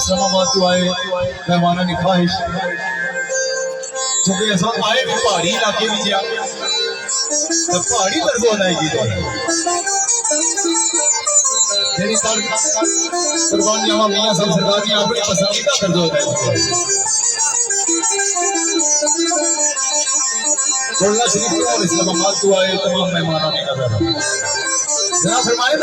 इस्लामाबाद तो आए मेहमानों की ख्वाहिश क्योंकि ऐसा आए भी पहाड़ी इलाके में जा तो पहाड़ी तर्ज अदायगी मेरी कुर्बान जावा मियां साहब सरकार की अपनी पसंदीदा तर्ज अदायगी कोल्ला शरीफ और इस्लामाबाद तो आए तमाम मेहमानों की नजर जनाब फरमाए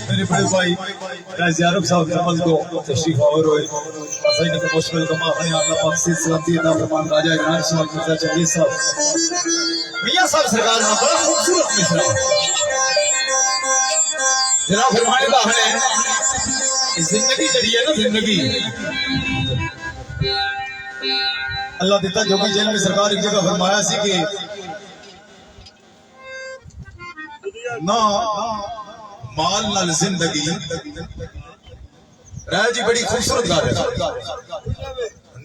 मेरे बड़े भाई यारब साहब जमल को तशरीफ आवर हुए असैन के मुश्किल कमा है अल्लाह पाक से सलामती अता फरमान राजा इमरान साहब मिर्जा जलील साहब मियां साहब सरकार ने बड़ा खूबसूरत मिसरा जनाब फरमाने का है जिंदगी जड़ी है ना जिंदगी अल्लाह देता जो भी जेल में सरकार एक जगह फरमाया सी कि ना माल नाल जिंदगी राय जी बड़ी खूबसूरत गाल है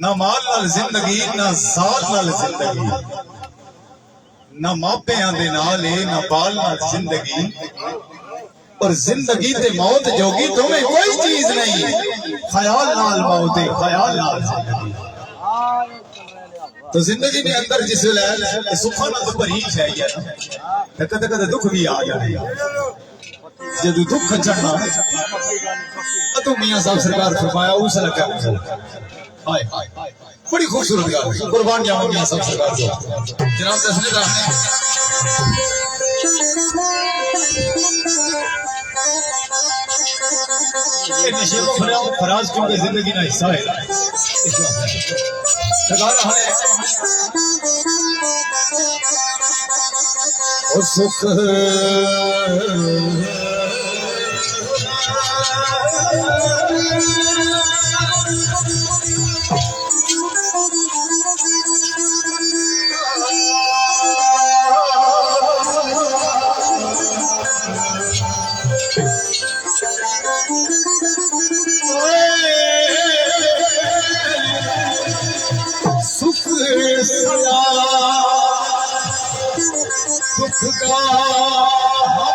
ना माल नाल जिंदगी ना जात नाल जिंदगी ना मापियां दे नाल ना बाल नाल जिंदगी और जिंदगी ते मौत जोगी तुम्हें कोई चीज नहीं ख्याल नाल मौत है ख्याल नाल जिंदगी तो जिंदगी के अंदर जिस वेले सुखा नाल भरी है ना कदे कदे दुख भी आ जाए जब दुख चढ़ना तो मियां साहब सरकार फरमाया उस लगा हाय हाय बड़ी खूबसूरत गाल कुर्बान जावा मियां साहब सरकार को जनाब तस्लीम ये नशे को फराज क्योंकि जिंदगी का हिस्सा है सरकार और सुख दुख का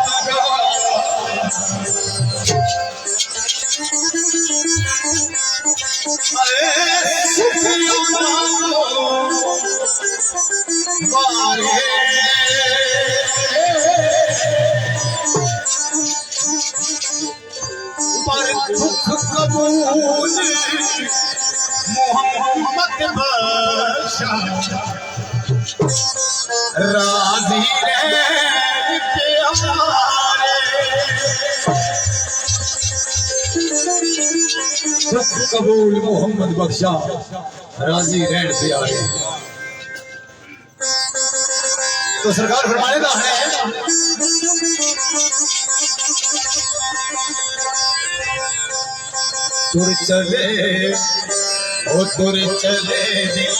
वारे पर दुख कबूल मोहम्मद बख्शा राजी रह के हमारे दुख कबूल मोहम्मद बख्शा राजी रहन पे आए। तो सरकार फरमाने का है तुर चले ओ तुर चले दिल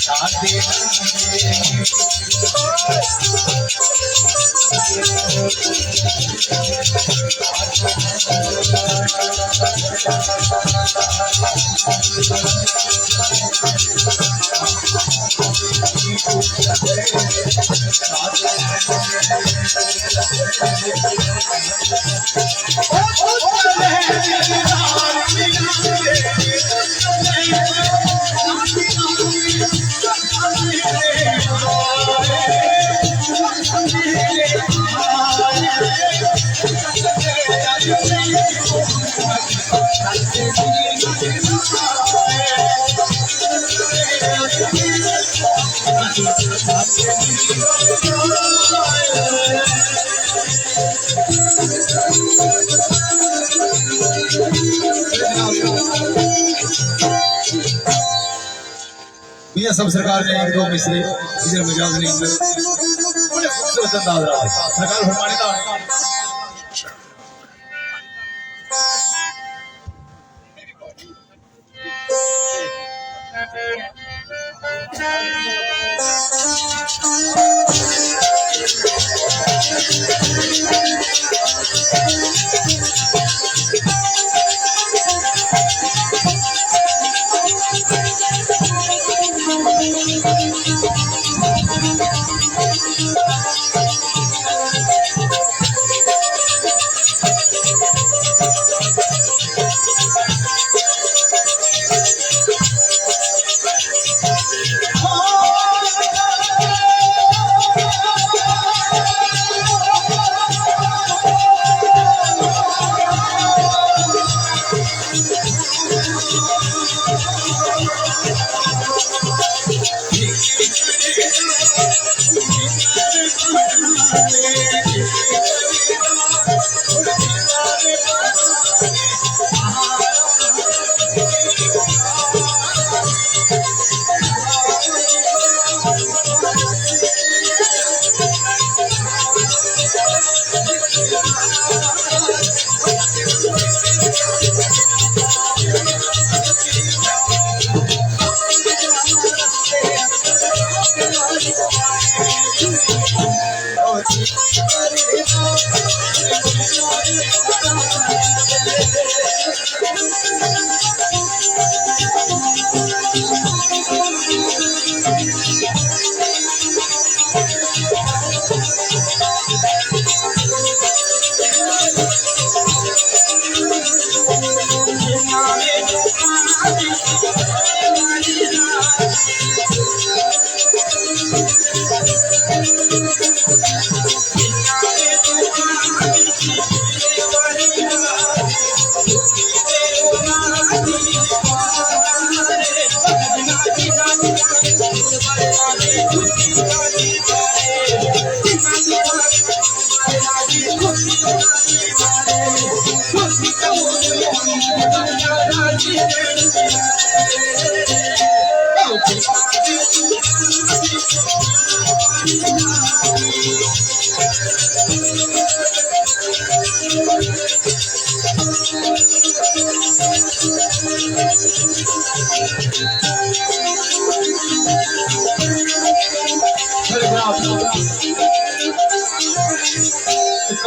शादी मियां सब सरकार ने एक दो मिसरे इधर मजाज नहीं बड़े खूबसूरत अंदाज रहा सरकार फरमाने का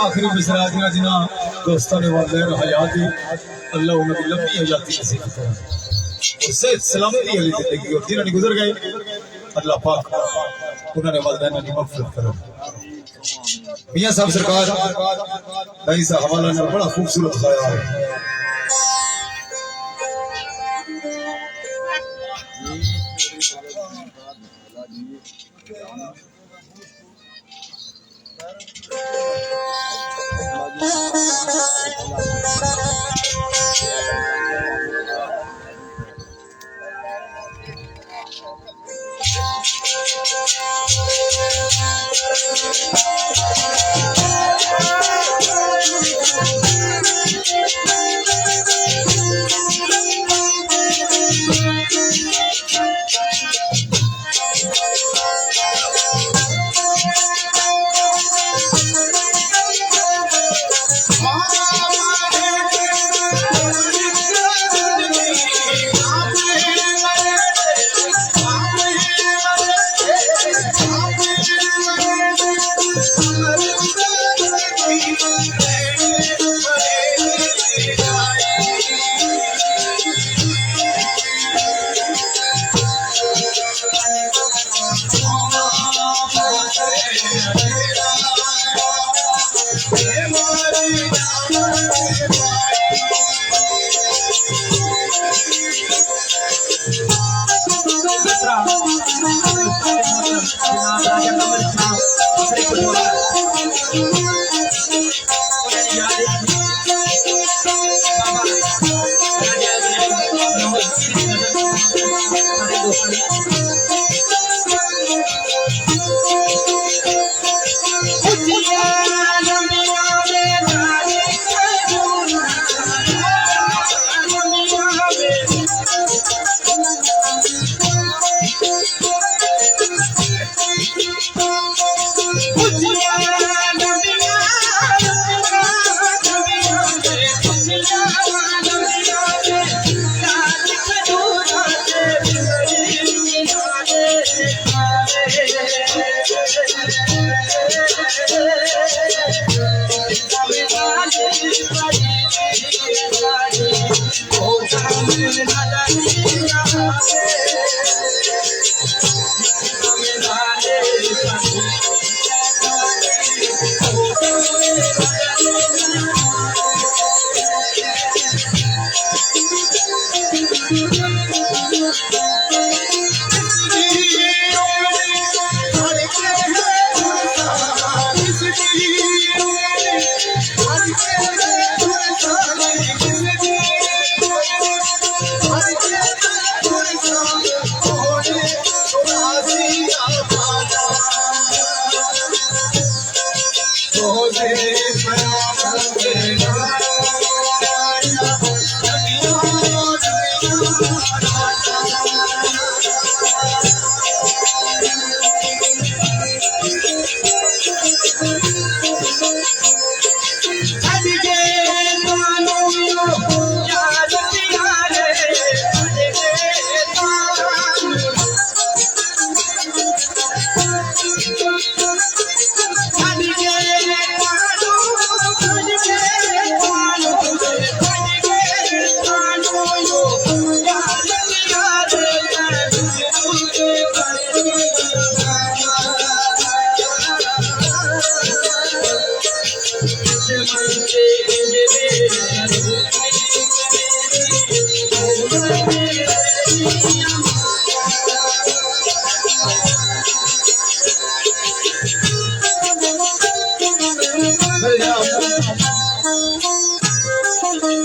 आखिरी मिसरा जिना जिना दोस्तों ने वालदैन हयात अल्लाह उन्हें लंबी हयाती नसीब करे उससे सलामती वाली जिंदगी और जिन्होंने गुजर गए अल्लाह पाक उन्होंने वालदैन की मग़फ़िरत करे। मियां साहब सरकार भाई साहब हवाला ने बड़ा खूबसूरत गाया है।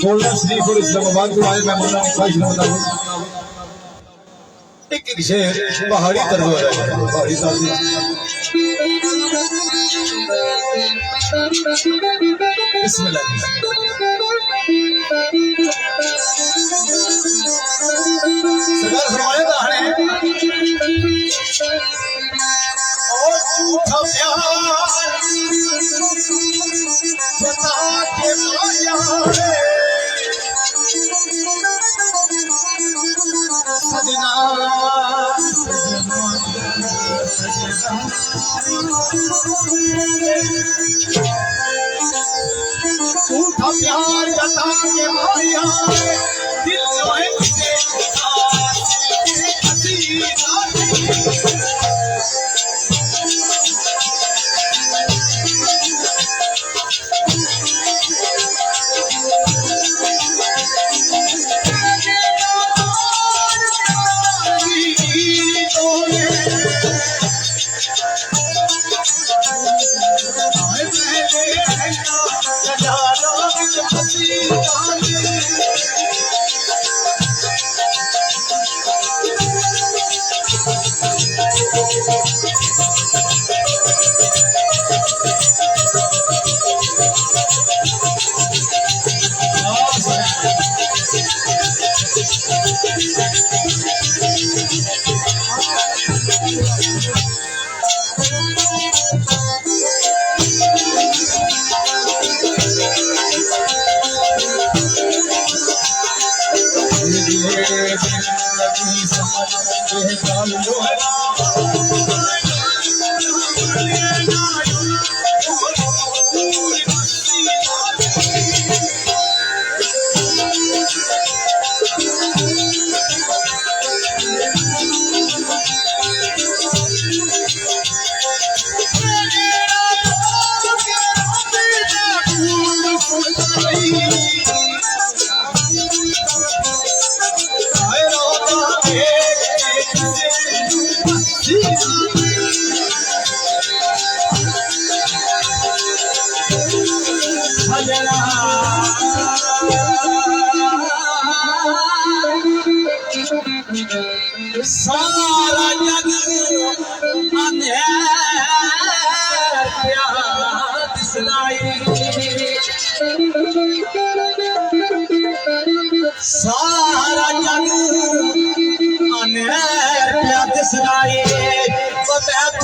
खोलना शरीफ और इस्लामाबाद को आए मेहमानों की ख्वाहिश न बताऊं एक शेर पहाड़ी तर्ज हो रहा है पहाड़ी ताज़ी बिस्मिल्लाह सरदार फरमाया था और झूठा प्यार जता के माया है सजना झूठा प्यार जता के माया है दिल जो है तुझे सारा जग सारा जग अनेर प्या दिसनाई तू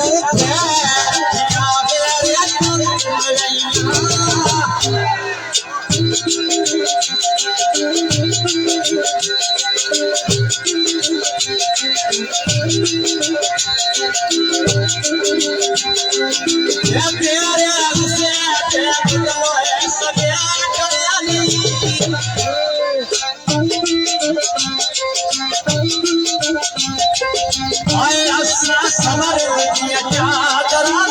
समर क्या करा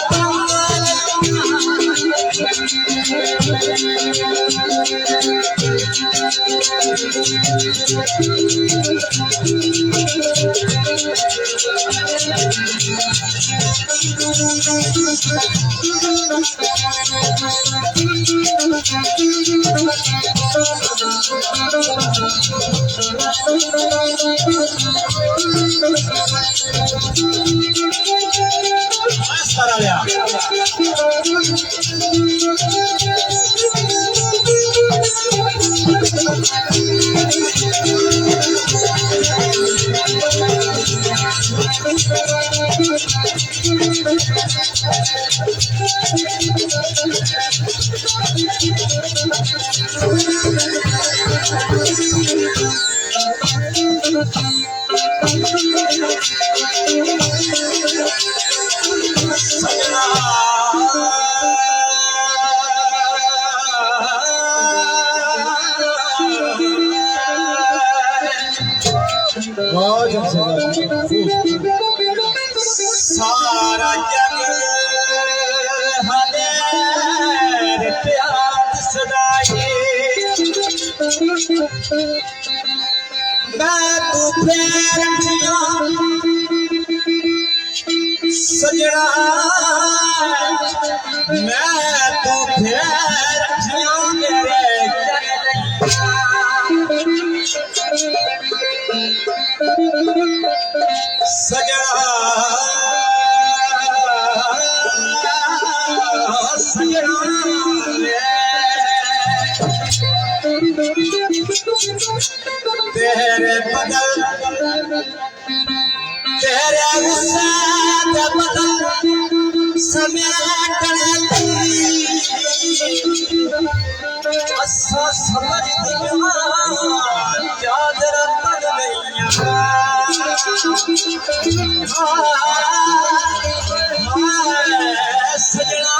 सारा जग हमें प्यार सदाई मैं तू प्रेरणिया सजना मैं तू प्रेरणिया मेरे सजना तेरे बदल तेरे गुस्से के बदल समेट असा समझ याद रखन सजना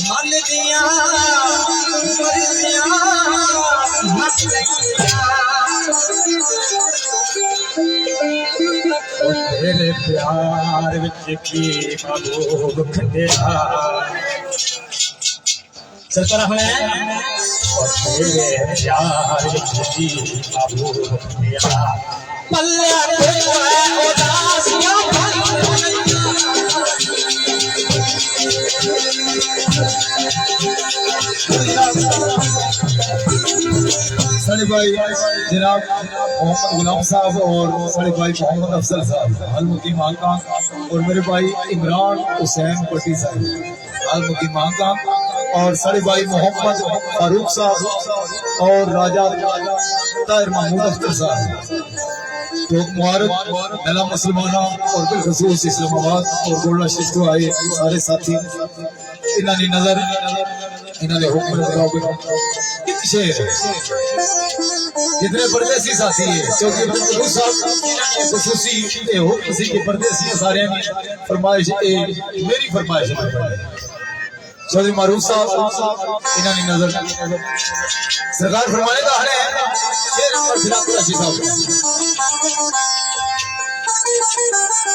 मन दिया तेरे प्यार विच की महबूब खंडिया सरकार है तेरे प्यार विच की महबूब खंडिया पल्ले उदासियां साड़े भाई जनाब मोहम्मद गुलाम साहब और साड़े भाई मोहम्मद अफजल साहब अलमुकीम हांगकांग और मेरे भाई इमरान हुसैन पट्टी साहब अलमुकीम हांगकांग और साड़े भाई मोहम्मद फारूक साहब और राजा ताहिर महमूद अख्तर साहब तो मुबारक मेला मुसलमाना और बिलखसूस इस्लामाबाद और गोल्डा शिफ्ट को आए सारे साथी इन्होंने नजर इन्होंने हुक्म जितने परदेसी साथी है क्योंकि खसूसी हुक्म सी के परदेसी सारे फरमाइश मेरी फरमाइश चौधरी मारूफ साहब इन्होंने नजर सरकार फरमाने का हर है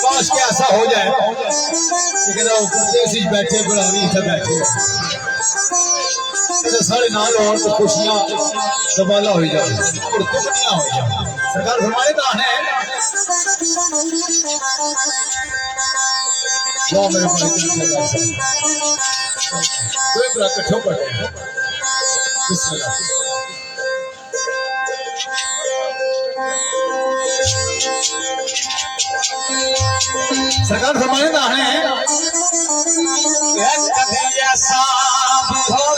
काश के ऐसा हो जाए परदेसी बैठे गुलामी इधर बैठे सारे नाल और तो खुशियां दबाला हो जाए और दुखनियां हो जाए सरकार फरमाने का है मेरे कोई बड़ा कठो पड़े सरकार फरमाने का है कभी ऐसा हो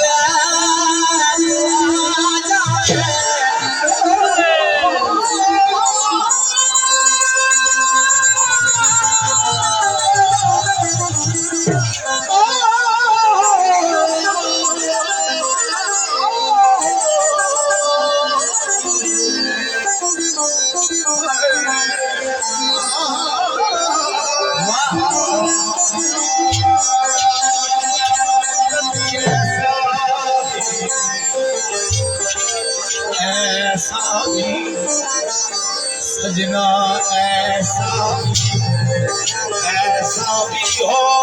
सजना ऐसा भी हो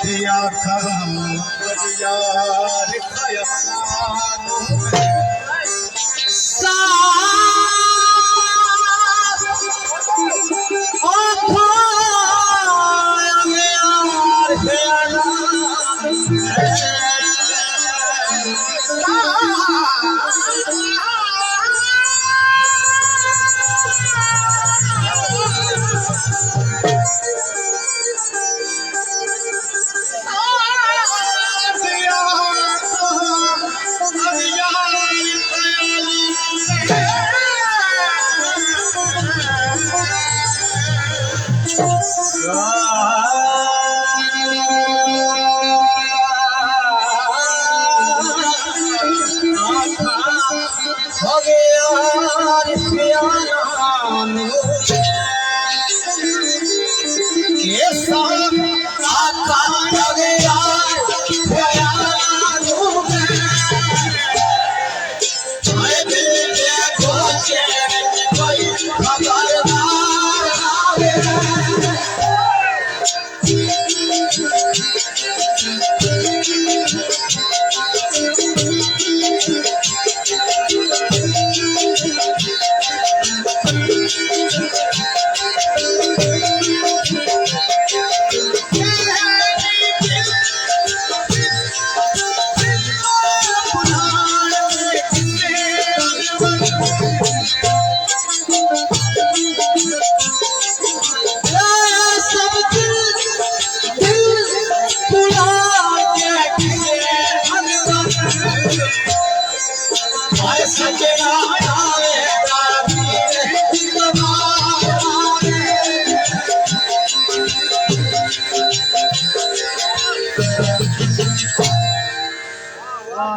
दिया खम यार खाया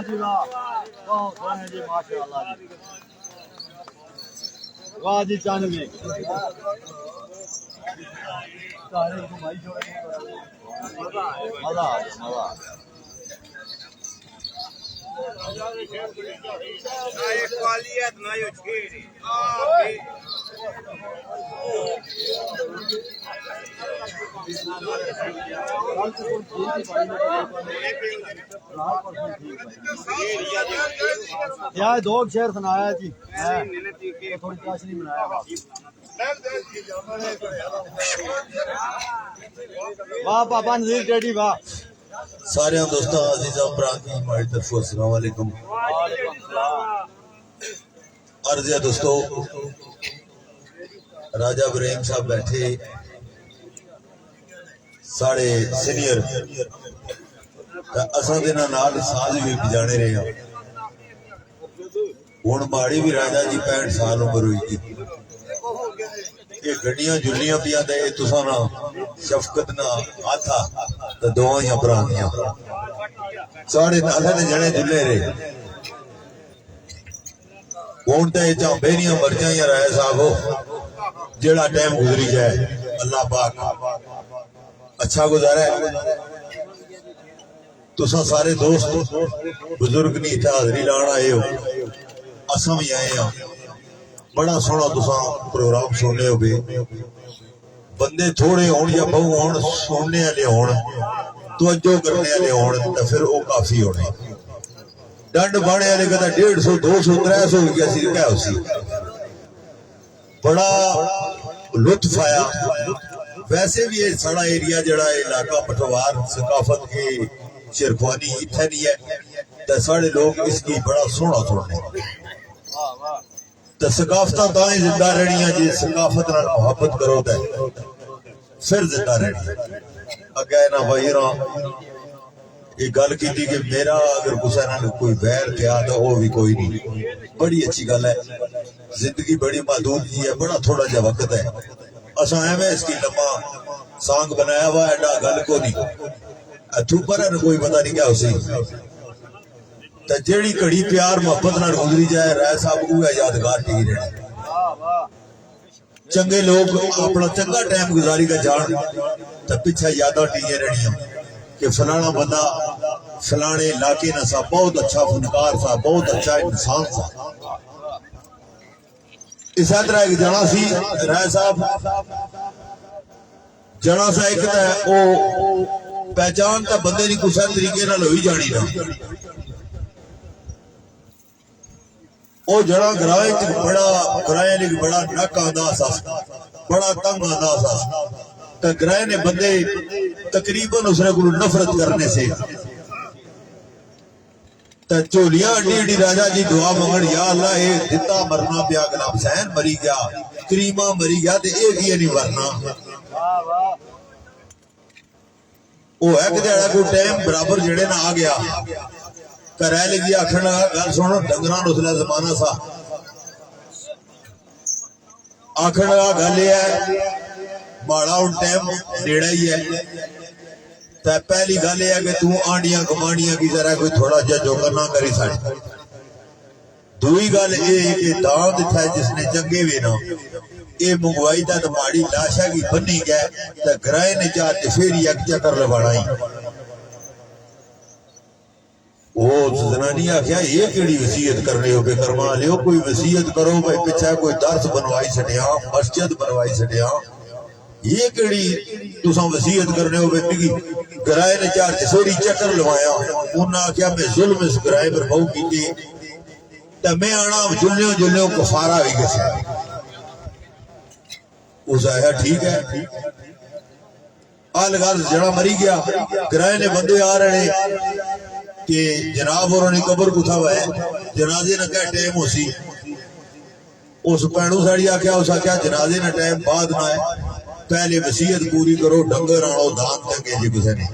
जी वाह बहुत सोने जी माशाअल्लाह जी वाह जी चांद में सारे घुमाई छोड़े मजा आ गया ना ये क्वालियत ना ये छेड़ी यार दो शेर सुनाया जी थोड़ी चाशनी बनाया वाह पापा नजीर टेडी वाह सारे दोस्तों अजीजा भरा की हमारी तरफ अस्सलाम वालेकुम अर्ज है दोस्तों राजा इब्राहिम साहब बैठे साढ़े सीनियर असा दे नाल साज भी बजाने रहे हैं हुण माड़ी भी राजा जी 65 साल उम्र हुई थी ये गड्डियां जुलियां पिया ते तुसा ना शफकत ना आथा ते दोवां ही भरा दियां साढ़े नाले ने जने जुले रहे हुण ते बेरियां मर्जां ही राय साहब जेड़ा टाइम गुजरी जाए अल्लाह पाक अच्छा गुजारा है तुसा सारे दोस्त बुजुर्ग नहीं इत्थे हाजरी लाण आए हो असां भी आए हैं बड़ा सोहना तुसा प्रोग्राम सुनने हो बंदे थोड़े होण या बहु होण सुनने वाले होण तवज्जो करने वाले होण तो फिर वो काफी होने डंड बाणे वाले कहता 150 200 300 रुपया सी क्या उसी बड़ा लुत्फ आया वैसे भी ये सारा एरिया जड़ा इलाका पटवार सकाफत की शेरख्वानी इत्थे नहीं है तो सारे लोग इसकी बड़ा सोहना सुनने तो सकाफत तां जिंदा रहनियां जी सकाफत नाल मोहब्बत करो तो फिर जिंदा रहनी अगे ना भाई ये गल की थी कि मेरा अगर कुछ कोई वैर था तो वो भी कोई नहीं बड़ी अच्छी गल है जिंदगी बड़ी महदूद जी है बड़ा थोड़ा जा वक्त है असा एवं इसकी लम्मा सांग बनाया हुआ एडा गल को नहीं अथू पर कोई पता नहीं क्या उसी तो जेड़ी घड़ी प्यार मोहब्बत नाल गुजरी जाए राय साहब को यादगार टिकी रहनी चंगे लोग अपना चंगा टाइम गुजारी का जान तो पिछा यादा टिकी रहनिया कि फलाना बंदा फलाने इलाके ना सा बहुत अच्छा फनकार था बहुत अच्छा इंसान था इस तरह एक जना सी राय साहब जना सा एक पहचान तो बंदे की कुछ तरीके नाल होई जानी ना वो जड़ा ग्राए च बड़ा ग्राए ने बड़ा नक आंदा सा बड़ा तंग आंदा सा तो ग्राए ने बंदे तकरीबन उसने को नफरत करने से तो झोलियां अड्डी अड्डी राजा जी दुआ मंगण या अल्लाह ये दिता मरना पिया गुलाम हुसैन मरी गया करीमा मरी गया ते ये की नहीं मरना वो है कि कोई टाइम बराबर जेड़े ना आ गया घर लगी आखन गल सुनो डंगरा उसला जमाना सा आखन गल ये है माड़ा हूं टाइम नेड़ा ही है तो पहली गल यह है कि तू आंडिया गमांडिया की तरह कोई थोड़ा जा जोकर ना करी सकती दूई गल ये कि दांत था जिसने चंगे भी ना ये मंगवाई था तो माड़ी लाशा की बनी गए तो ग्राए ने चाहते फिर एक चक्कर लवाना वो जनानी आख्या ये केड़ी वसीयत करने हो बे करवा लियो कोई वसीयत करो भाई पिछा कोई दर्स बनवाई छड़िया मस्जिद बनवाई छड़िया ये केड़ी तुसा वसीयत करने हो बेटी किराए ने चार चसोरी चक्कर लवाया उन्हें आख्या मैं जुल्म इस किराए पर बहु की तो मैं आना जुल्लियों जुल्लियों कफारा भी किसी उस आया ठीक है अलग जड़ा मरी गया किराए ने बंदे आ रहे कि जनाब और कबर कुथा हुआ है जनाजे ने क्या टाइम हो सी उस भैनू साड़ी आख्या उस आख्या जनाजे ने टाइम बाद ना है पहले वसीयत पूरी करो डंगर आनो दान चंगे जी किसी ने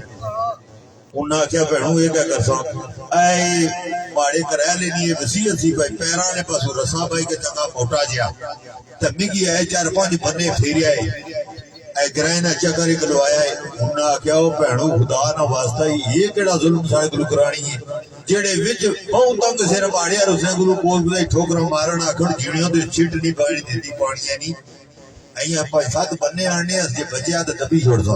उन्हें आख्या भैनू ये क्या कर माड़े कराया लेनी है वसीयत सी भाई पैर ने पासों रसा भाई के चंगा मोटा जिया मिगी है 4-5 बन्ने फेरिया है ग्रह ने चक्कर ही गलवाया है उन्हें आख्या भैनू खुदा ना वास्ता ये केड़ा जुल्म साढ़े को करानी है जेड़े विच बहुत तंग सिर माड़िया उसने गुरु कोल ठोकर मारन आखड़ जीणियों ते छिट नहीं पानी देती पानिया नहीं अं 5-7 बन्ने आने जे बचिया तो दबी छोड़ दो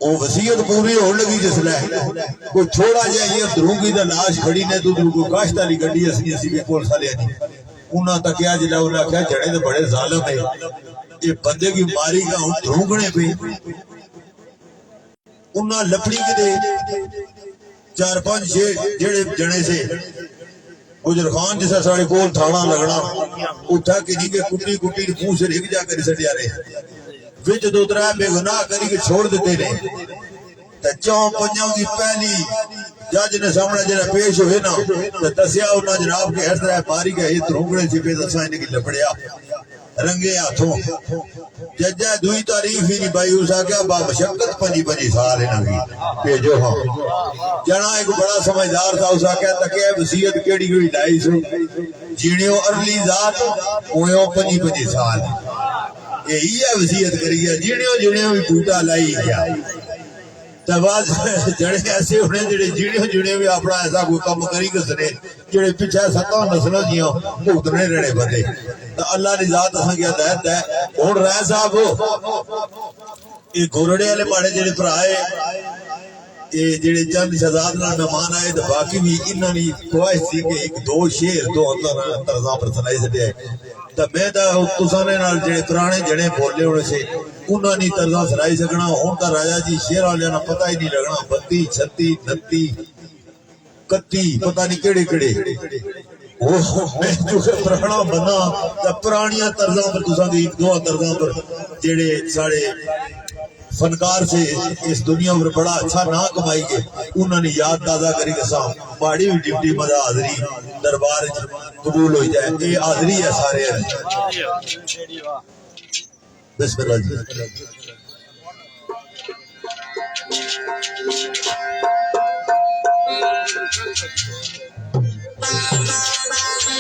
वो वसीयत पूरी होने लगी जिसले कोई थोड़ा जहा द्रूंगी तो लाश खड़ी ने तू कोई काश्त वाली गड्डी असली पुलिस वाले उन्हें तकिया जिला उन्हें आख्या जड़े तो बड़े जालम है ये बंदे की मारी का हूं ढूंढने पे उन्हें लपड़ी के 4-5-6 जेड़े जने से गुजर खान जैसा साढ़े कोल थाना लगना उठा कि नहीं के कुटी कुटी मुंह से रिग जाकर सटिया रहे विच 2-3 बेगुनाह करी के छोड़ देते ने ते 4-5 की पहली जज ने सामने जरा पेश हुए ना तो दसिया उन्हें जनाब के इस तरह बारी गए ध्रुंगड़े से पे दसा इनकी लपड़िया रंगे हाथों जजा दुई तारीफ ही नहीं भाई उस आख्या बामशक्कत 5 साल इन्होंने भेजो हाँ जना एक बड़ा समझदार था उस आख्या तकिया वसीयत केड़ी कोई लाई सो जीणियों अरली जात ओयो 5 साल यही है वसीयत करी है जीणियों जीणियों भी बूटा लाई गया तबाज जड़े ऐसे होने जेडे जीणियों जीणियों भी अपना ऐसा कोई काम करी कसने जेडे पीछे 7 नस्लों दियां भुगतने रहने बंदे तो अल्लाह ने जात असा क्या दायत है हुण राय साहब ये घोरड़े वाले माड़े जेडे भरा है ये जेडे चंद शहजाद नाल मेहमान आए तो बाकी भी इन्होंने ख्वाहिश थी कि 1-2 शेर दो तर्जा पर सुनाई छड़े तो मैं तुसाने नाल जेडे पुराने जड़े बोले होने से उन्होंने तर्जा सुनाई सकना हुण तो राजा जी शेर वाले ना पता ही नहीं लगना 32 36 29 31 पता नहीं केड़े केड़े मैं जो पुराना बना तो पुरानिया तर्जा पर तुसा दी 1-2 तर्जा पर जेडे साढ़े फनकार से इस दुनिया में बड़ा अच्छा ना कमाई के उन्होंने याद ताजा करी कसा माड़ी हुई ड्यूटी मजा हाजरी दरबार कबूल हो जाए ये हाजरी है सारे बिस्मिल्लाह जी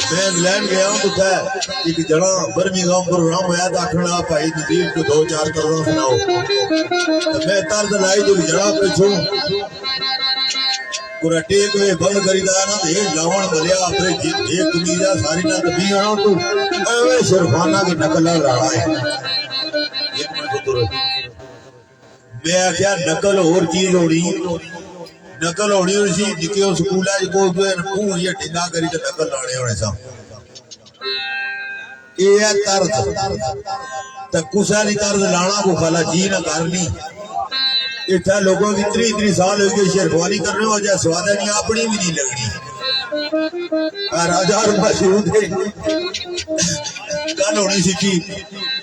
मैं इंग्लैंड गया हूँ तो एक जना बर्मिंघम प्रोग्राम होया तो आखना भाई नदीर को 2-4 करोड़ सुनाओ तो मैं तर्ज लाई तो जड़ा पिछू पूरा टेक में बंद करीदा ना तो ये लावण भलिया अपने एक कमीजा सारी ना तो भी आना तू एवे शरफाना की नकल लड़ा है मैं आख्या नकल और चीज होनी नकल होनी सी निके स्कूल मुंह ये ढिंगा करी तो नकल लाने होने सा ये तर्ज तो कुछ नहीं तर्ज लाना को खला जी ना करनी इतना लोगों की 3 साल हो गए शेरवानी कर रहे हो, जै स्वाद नहीं अपनी भी नहीं लगनी। राजा मशहूर थे गल होनी सी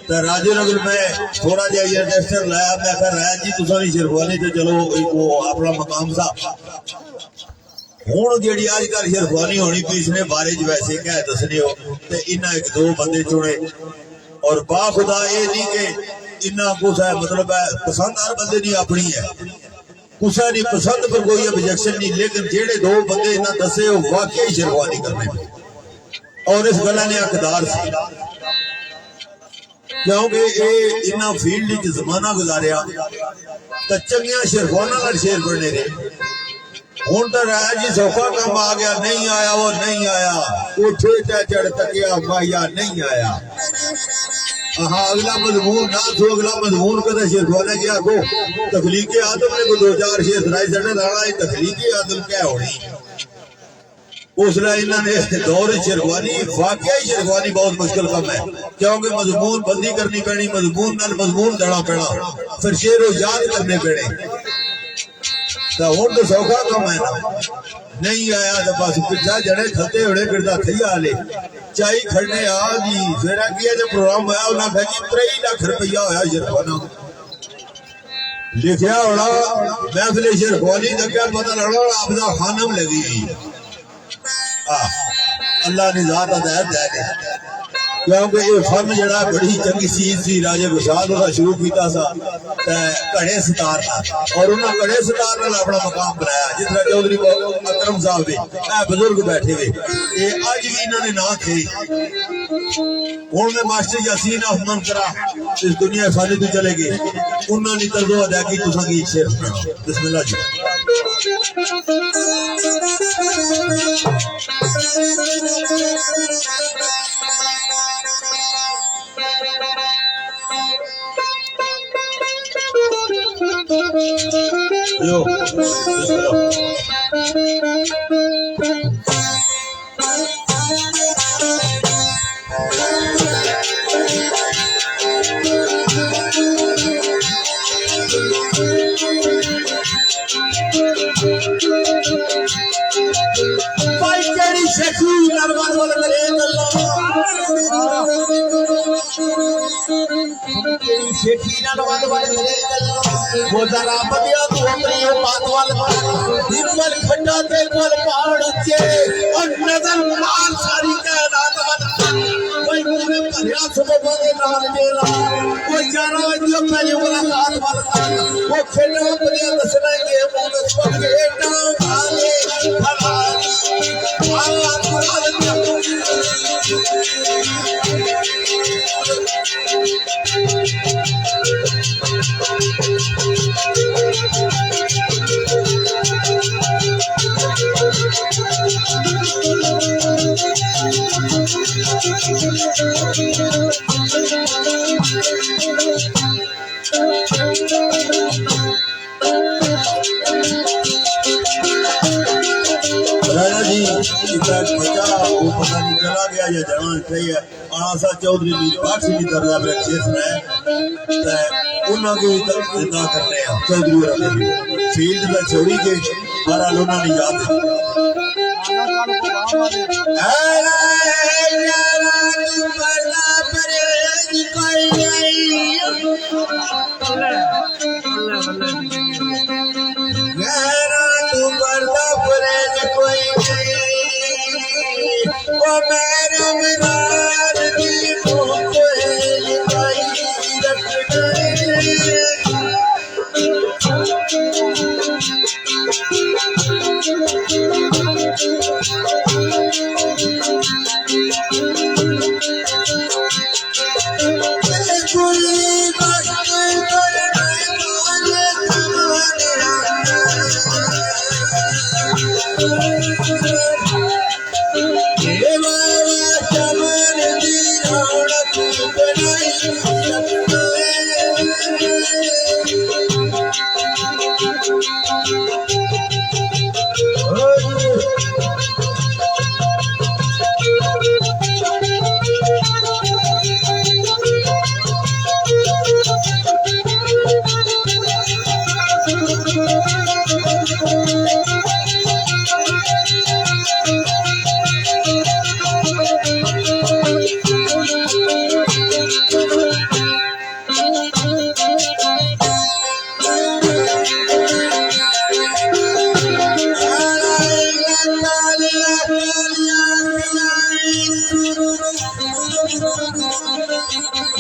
तो राजे नगर में थोड़ा जहा रजिस्टर लाया, मैं कहा राया जी तुसा नहीं शेरवानी तो चलो वो अपना मकाम सा हूँ जी अजकल शेरवानी होनी पी इसने बारे वैसे कह दसने हो तो इन्हें 1-2 बंदे चुने और बाखुदा ये नहीं कि इन्ना कुछ है मतलब है पसंद हर बंदे नहीं अपनी है, कुसा नहीं पसंद पर कोई ऑब्जेक्शन नहीं, लेकिन जेड़े 2 बंदे इन्हें दसे वो वाकई शेरवानी करने पे और इस गला ने हकदार से क्योंकि ये इन्ना फील्ड जमाना गुजारिया तो चंगिया शेरवाना शेर बनने रहे। हूं तो राया जी सौखा काम आ गया, नहीं आया वो नहीं आया, उठे चढ़ तकिया माया नहीं आया। हाँ अगला मजमून ना तो अगला मजमून कदे शेरवाना क्या को तखलीक आदम ने को 2-4 शेर सुनाई चढ़े लाना तखलीक आदम क्या होनी उसला इन्होंने दौर शेरवानी वाकई शेरवानी बहुत मुश्किल कम है क्योंकि मजमून बंदी करनी पैनी, मजमून नाल मजमून देना पैना, फिर शेरों याद करने पैने तो हूं तो सौखा कम है ना। नहीं आया तो बस पिछा जड़े खते होने फिर थी आले चाई खड़ने आ जी फिर किया जो प्रोग्राम होया उन्हें कहा जी 3 लाख रुपया होया शेरवाना लिखा होना महफिल शेरवानी तक पता लगना आपदा खानम लगी अल्लाह ने जात हदायत दे क्योंकि ये फन जड़ा बड़ी चंगी चीज थी राजे गुसाद उसका शुरू किया सा घड़े सितार और उन्होंने घड़े सितार नाल अपना मकाम बनाया जिस तरह चौधरी अकरम साहब भी बुजुर्ग बैठे हुए ये अज भी इन्होंने ना थे। हूं मैं मास्टर यासीन अहमन करा इस दुनिया फानी तो चले गए उन्होंने तर्जो अदा की तुसा की शेर बिस्मिल्लाह जी। यो वो जरा बदिया तू अपनी बात वाल दिल खड्डा तेल वाल पहाड़ के और नजर मार सारी कायनात कोई मुझे भरिया सुबह के नाल मेरा वो जाना जो पहले मुलाकात वाला वो खेलने बदिया दसना के मुंह पके टांग आले भला राजा जी बच्चा वो पता नहीं चला गया या जवान सही है आसा चौधरी मीर पाठ की दर्जा पर शेर सुनाए उन्होंने को जिंदा करने हैं चौधरी फील्ड में छोड़ी के हर उन्होंने याद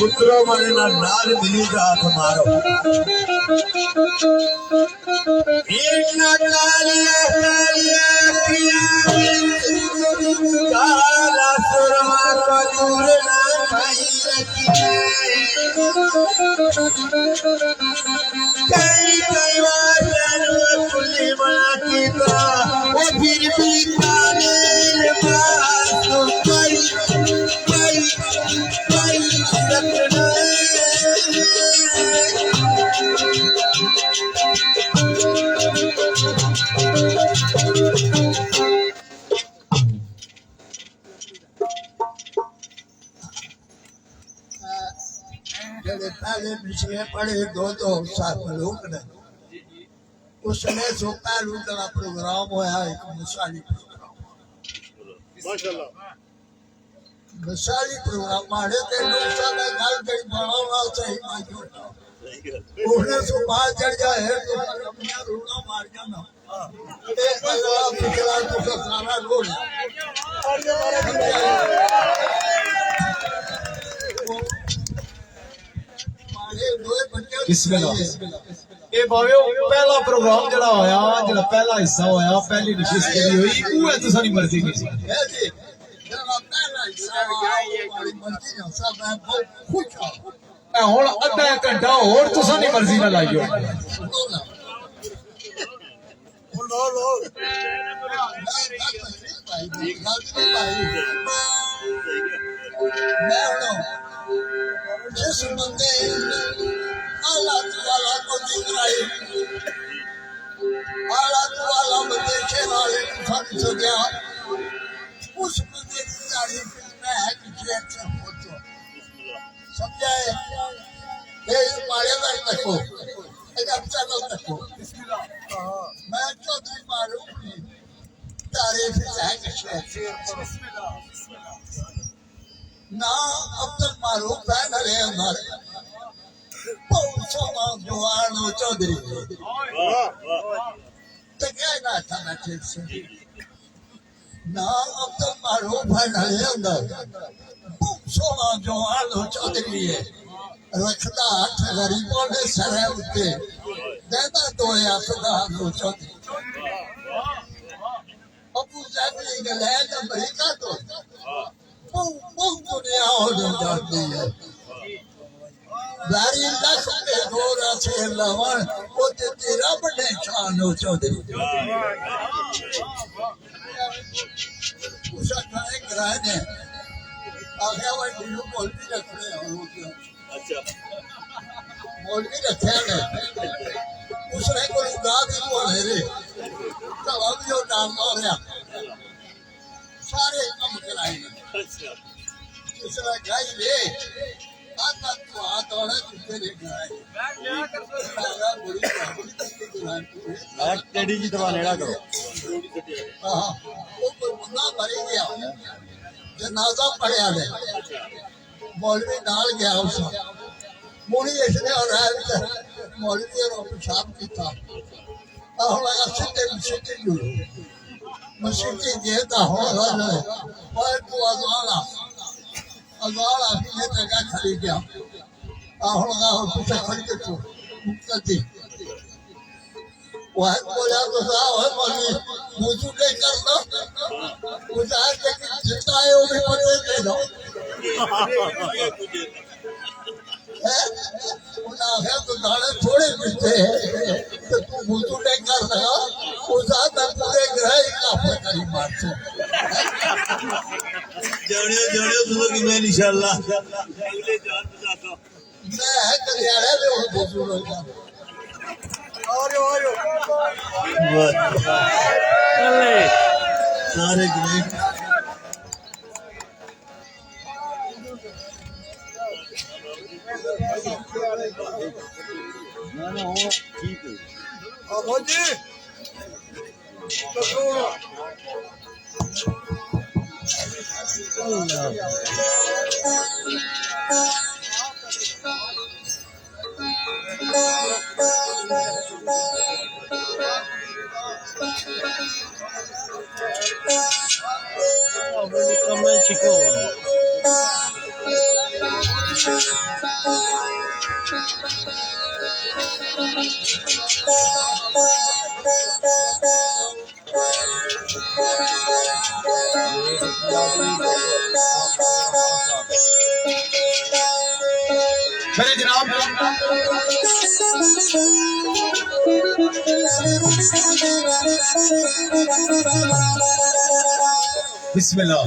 पुत्रों मने ना नाल मिली रात मारो एक ना कालिया कालिया किया काला सुरमा का दूर ना खाई कई कई बार खुली बना की वो फिर भी काले बात तो कई कई कई सपना जब पहले पिछले पढ़े दो साल लोग ने उसने सो पहलू का प्रोग्राम होया एक मिसाली प्रोग्राम मिसाली प्रोग्राम मारे ते लोग साला गल कई बनावा सही माजो उसने सो बाहर चढ़ जाए तो अपना रोना मार जाना ए अल्लाह पिछला तो सारा लोग ਇਹ ਭਾਵੇਂ ਪਹਿਲਾ ਪ੍ਰੋਗਰਾਮ ਜਿਹੜਾ ਹੋਇਆ ਜਿਹੜਾ ਪਹਿਲਾ ਹਿੱਸਾ ਹੋਇਆ ਪਹਿਲੀ ਨਸ਼ਿਸ਼ ਜਿਹੜੀ ਹੋਈ ਉਹ ਹੈ ਤੁਸਾਂ ਦੀ ਮਰਜ਼ੀ ਕੀਤੀ ਹੁਣ ਅੱਧਾ ਘੰਟਾ ਹੋਰ ਤੁਸਾਂ ਦੀ ਮਰਜ਼ੀ ਨਾਲ ਲਾਈਓ जिस बंदे अल्लाह ताला को दिखाई अल्लाह ताला बंदे के वाले फन से गया उस बंदे की तारीफ में है कि अच्छा पहुंचो समझे ये मारे में तको एकदम चलो तको मैं तो नहीं मालूम तारीफ है कि ना अब तक मालूम है न रे हमारे पहुंचो जवानो चौधरी तो क्या ना था ना ठीक से ना अब तक मालूम है न रे अंदर पहुंचो जवानो चौधरी है रखता हाथ गरीबों ने सरे उठे देता तो या खुदा नो चौधरी अबू जाबली के ले अमेरिका तो दुनिया हो जाती है बारी लख पे गोरा से लवण वो तेरा बड़े छानो चौधरी उसका ट्राई कराए ने आगे वो वीडियो मौलवी रख रहे हैं लोग अच्छा मौलवी रखे ने उसने को लुगा भी बोले रे तब अब जो नाम हो रहा सारे काम कराए अच्छा इसरा गाय ले आता तो हाथ वाला तेरे गाय सारा बुरी टेडी जी दवा लेना करो हां वो कोई बंदा मर गया जनाजा पढ़या ले मौलवी नाल गया उस मोनी इसने और मौलवी और पेशाब किया और लगा सीधे मसीती देता हो रहा है और तो अजाला ये जगह खड़ी गया और लगा कुछ खड़ी के तो मुक्ति वो बोला तो साहब है मौलवी मुझे नहीं करना उधार लेके जितना है वो भी पते दे दो है तो दाने थोड़े पीते तो तू मुझे नहीं कर रहा उधार मैं पूरे ग्रह का करी मारते जानियो तुम कि मैं इंशाल्लाह अगले जान बजाता मैं है करियाड़े में हूं बुजुर्ग का और सारे ग्रेट ना हो ठीक है अब हो जी तो chico. मेरे जनाब बिस्मिल्लाह।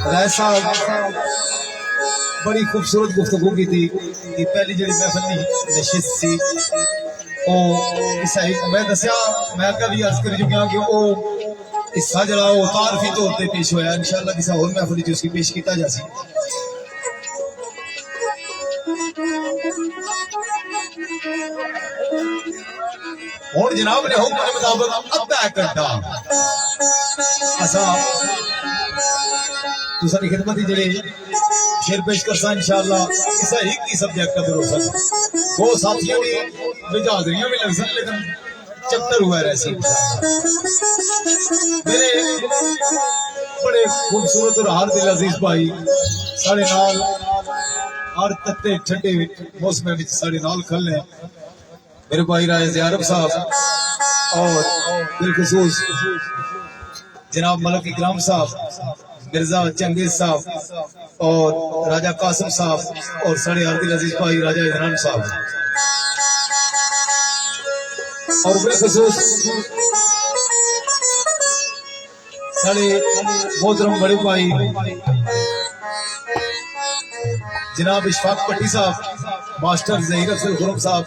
राय साहब बड़ी खूबसूरत गुफ्तगू की थी कि पहली जी महफिल नशिस्त सी मैं दसिया मैं कभी अर्ज कर चुका कि वो हिस्सा जरा वो तारफी तौर पर पेश होया इंशाअल्लाह किसी होर महफिल उसकी पेश किया जा सी। और जनाब ने हुक्म के मुताबिक अद्धा घंटा असा तुसारी खिदमत जेड़े शेर पेश करसा इंशाअल्लाह किसी एक ही सब्जेक्ट का भरोसा वो साथियों की हाजरियां भी लग सन लेकिन चैप्टर हुआ रहे मेरे बड़े खूबसूरत और हार दिल अजीज भाई साढ़े नाल हर तत्ते ठंडे मौसम में साढ़े नाल खल है मेरे भाई राय ज़ियारब साहब और बिलखसूस जनाब मलक इकराम साहब मिर्जा चंगेज साहब और राजा कासिम साहब और साढ़े हर दिल अजीज भाई राजा इमरान साहब और बिलखसूस साढ़े मोहतरम बड़े भाई जनाब इशफाक पट्टी साहब मास्टर ज़हीर अफजल खुरम साहब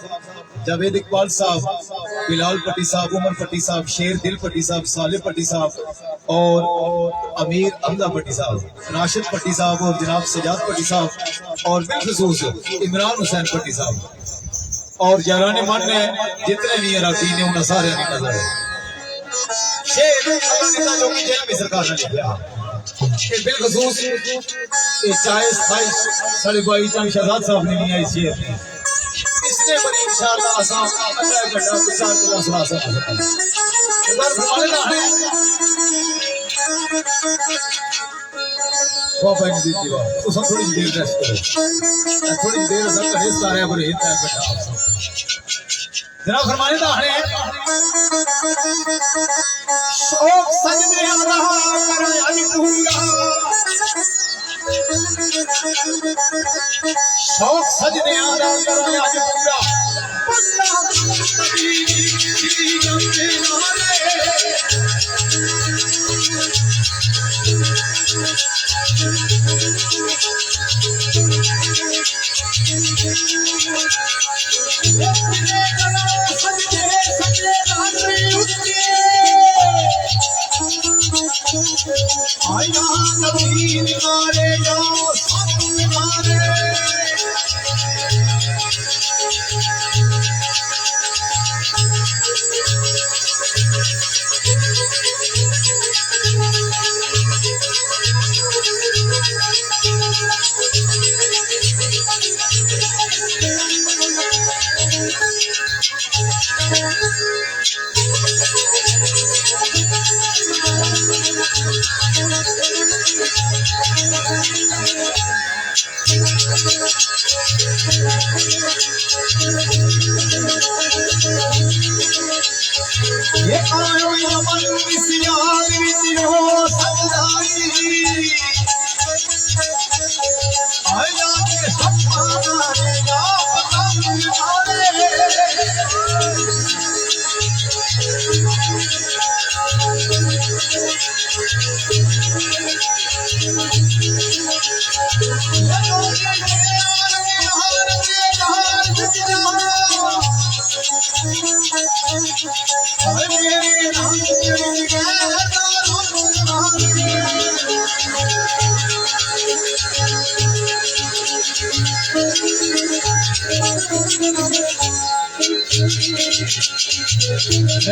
जावेद इकबाल साहब बिलाल पट्टी साहब उमर पट्टी साहब शेर दिल पट्टी साहब सालिह पट्टी साहब और अमीर अमदा पट्टी साहब राशिद पट्टी साहब और जनाब सजाद पट्टी साहब और बिलखसूस इमरान हुसैन पट्टी साहब और याराने मन ने जितने भी अराकीन ने उन्हें सारे नजर शेर जो कि जेल में सरकार ने लिखा बिलखसूस चाहे साढ़े भाई चाहे शहजाद साहब ने लिया इस शेर इसने बड़ी इंशाअल्लाह आसान अच्छा घंटा प्रचार के हौसला हासिल कर इधर फरमाने ना है बाबा ने दी दीवार तो सब थोड़ी देर रेस्ट करो थोड़ी देर सब रेस्ट आ रहा है पर हित है बेटा जनाब फरमाने ना है शौक सजने आ रहा कर अली दूंगा शौक सजने आ रहा कर आज पूरा आया नबीन मारे जाओ सब मारे ये आयो यमन मिसियाल विदियो सदाई आया के सपना रे या पतंग मारे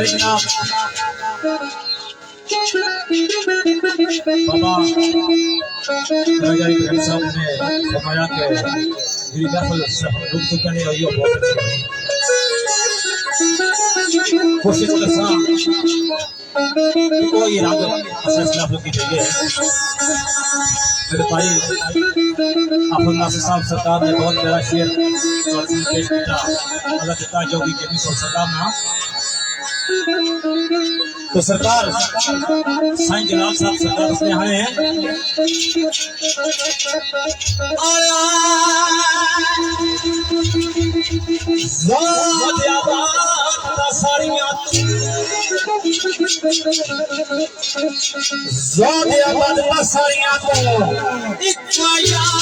जनाब बाबा राजा इब्राहिम साहब ने फरमाया कि मेरी महफिल रुक करने आई हो बहुत अच्छी कोशिश करसा कोई रंग असर की चाहिए मेरे भाई अफर नासिर साहब सरकार ने बहुत बड़ा शेर पेश किया अल्लाह पिता जोगी के भी सरकार ना तो सरकार साईं जलाल साहब सरकार उसने आए हैं Yeah.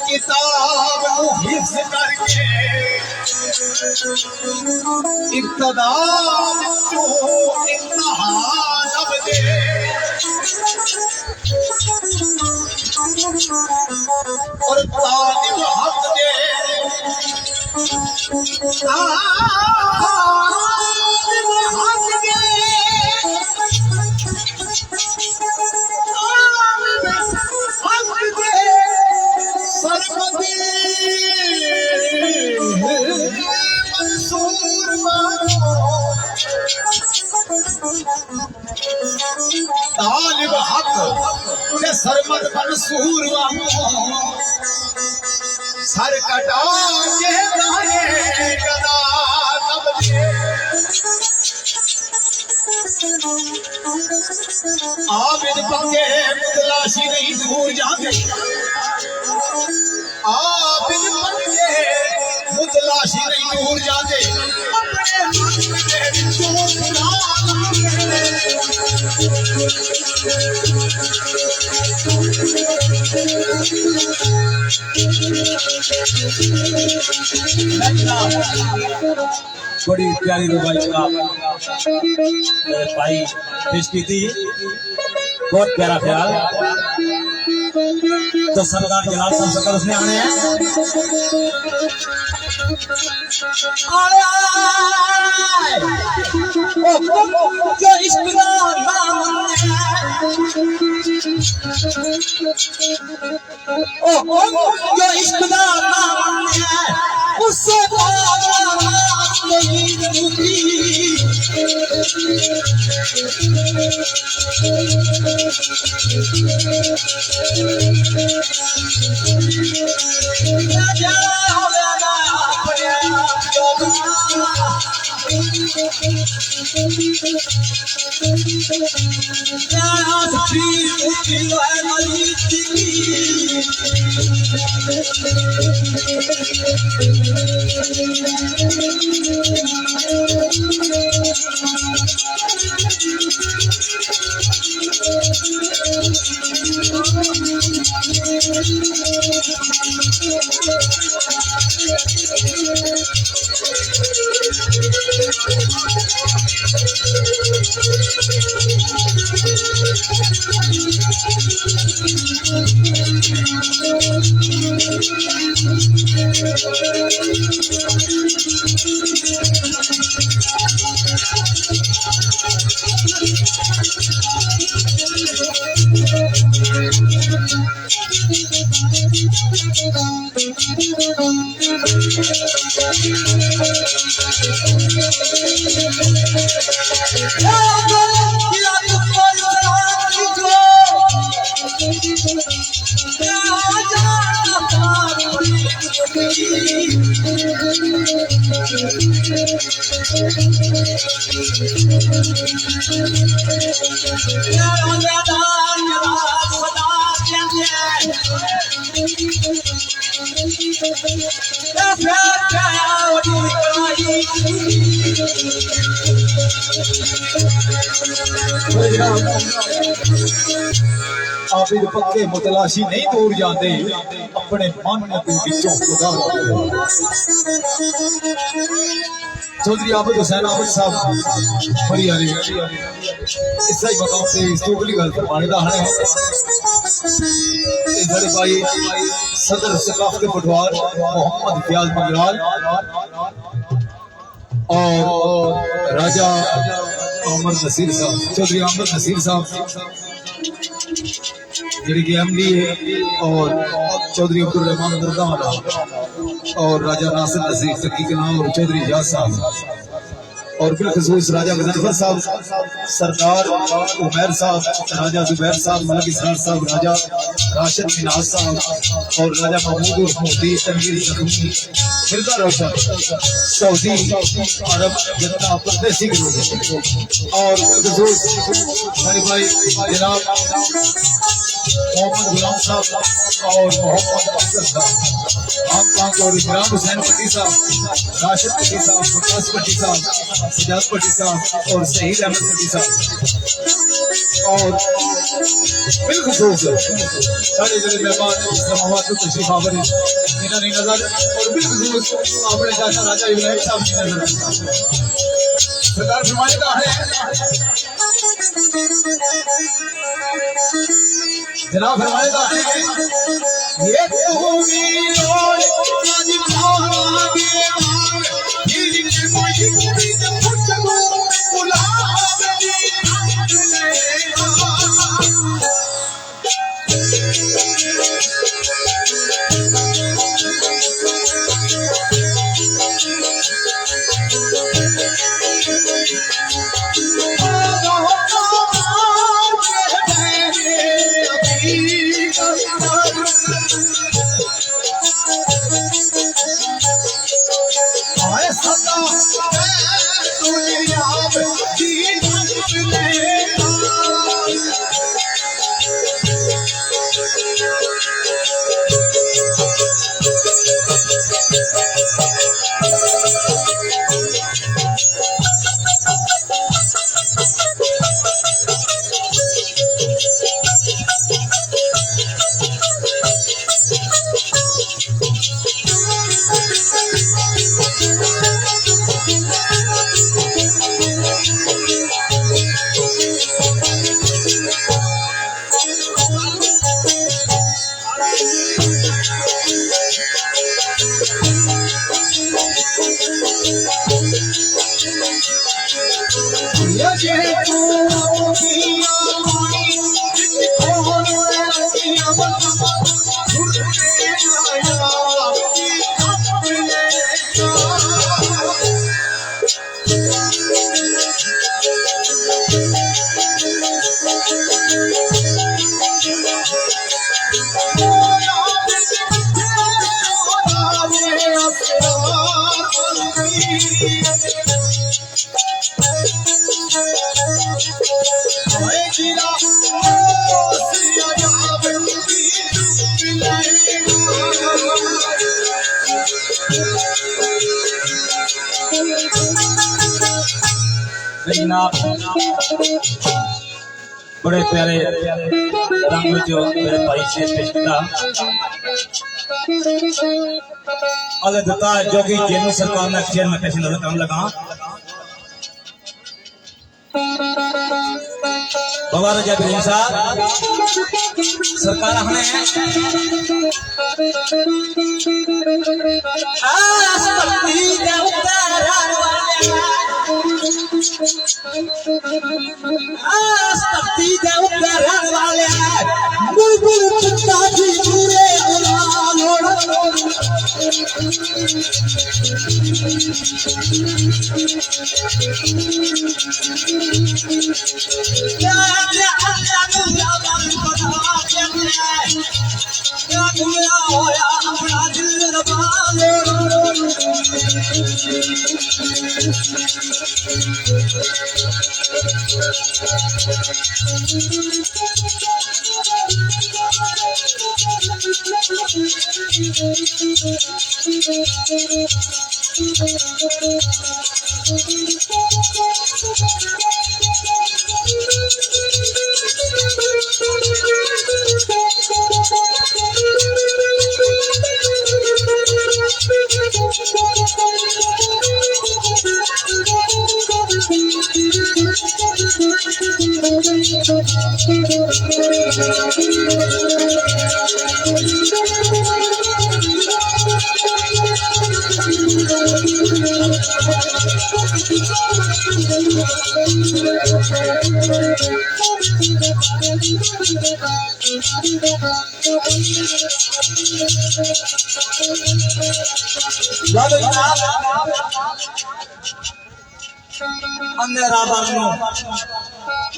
किताब हिफ्ज करके इब्तदा तो इंतहा लब दे और तालिब हक दे तालिब हक के सरमद मंसूर सर कटा के लाए गदा तब दे आबिद पक्के मुतलाशी नहीं दूर जाते आबिद पक्के मुतलाशी नहीं दूर जाते अपने बड़ी प्यारी रुबाई का मेरे भाई पेश की थी, बहुत प्यारा ख्याल। तो सरदार जलाल साहब सरकार उसने आने हैं जो इश्क का नाम जो इश्क का नाम है उससे नहीं रुकी आप इस पक्के मुतलाशी नहीं दूर जाते अपने मन के विचों खुदा चौधरी आबिद हुसैन आबिद साहब बड़ी आ रही इस मकाम से चुगली गल फरमाने का है बड़े भाई सदर सकाफत पटवार मोहम्मद फयाज मंगराल और राजा अहमद नसीर साहब चौधरी अहमद नसीर साहब जिनकी की एमडी है और चौधरी अब्दुल रहमान दरगाह और राजा नासिर नसीर सकी के नाम और चौधरी इजाज साहब और बिलखसूस राजा गजनफर साहब सरदार उमैर साहब राजा जुबैर साहब मलिक इसरार साहब राजा राशिद मिनाज साहब और राजा महमूद मोदी तनवीर जख्मी मिर्जा रोशन सऊदी अरब जितना परदेसी के लोग और मेरे भाई जनाब मोहम्मद गुलाम साहब और मोहम्मद अफजल साहब हांगकांग और इमरान हुसैन पट्टी साहब राशिद पट्टी साहब मुमताज पट्टी साहब सजाद पट्टी साहब और शहीद अहमद पट्टी साहब और बिलखसूस सारे जिले मेहमान इस्लामाबाद को तशरीफ आवर इन्होंने नजर और बिलखसूस अपने चाचा राजा इब्राहिम साहब की नजर सरकार फरमाने का है जनाब फरमाने का है ये बड़े प्यारे रंग में जो मेरे भाई से पेश किया अगर दत्ता जो कि जेनू सरकार ने अक्षर में पेश नजर काम लगा बाबा राजा बिन साहब सरकार हमें अंधे राबर नु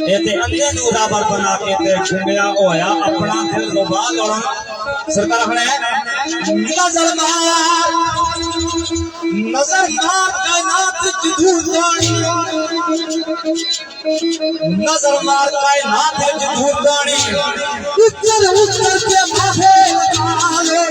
एते अंधे नु राबर बना के ते घूमया होया अपना दिल रुबा लड़ा सरकार हने नजर मार कायनात की दूर जानी नजर मार कायनात की दूर जानी उतर उतर के माथे लगाले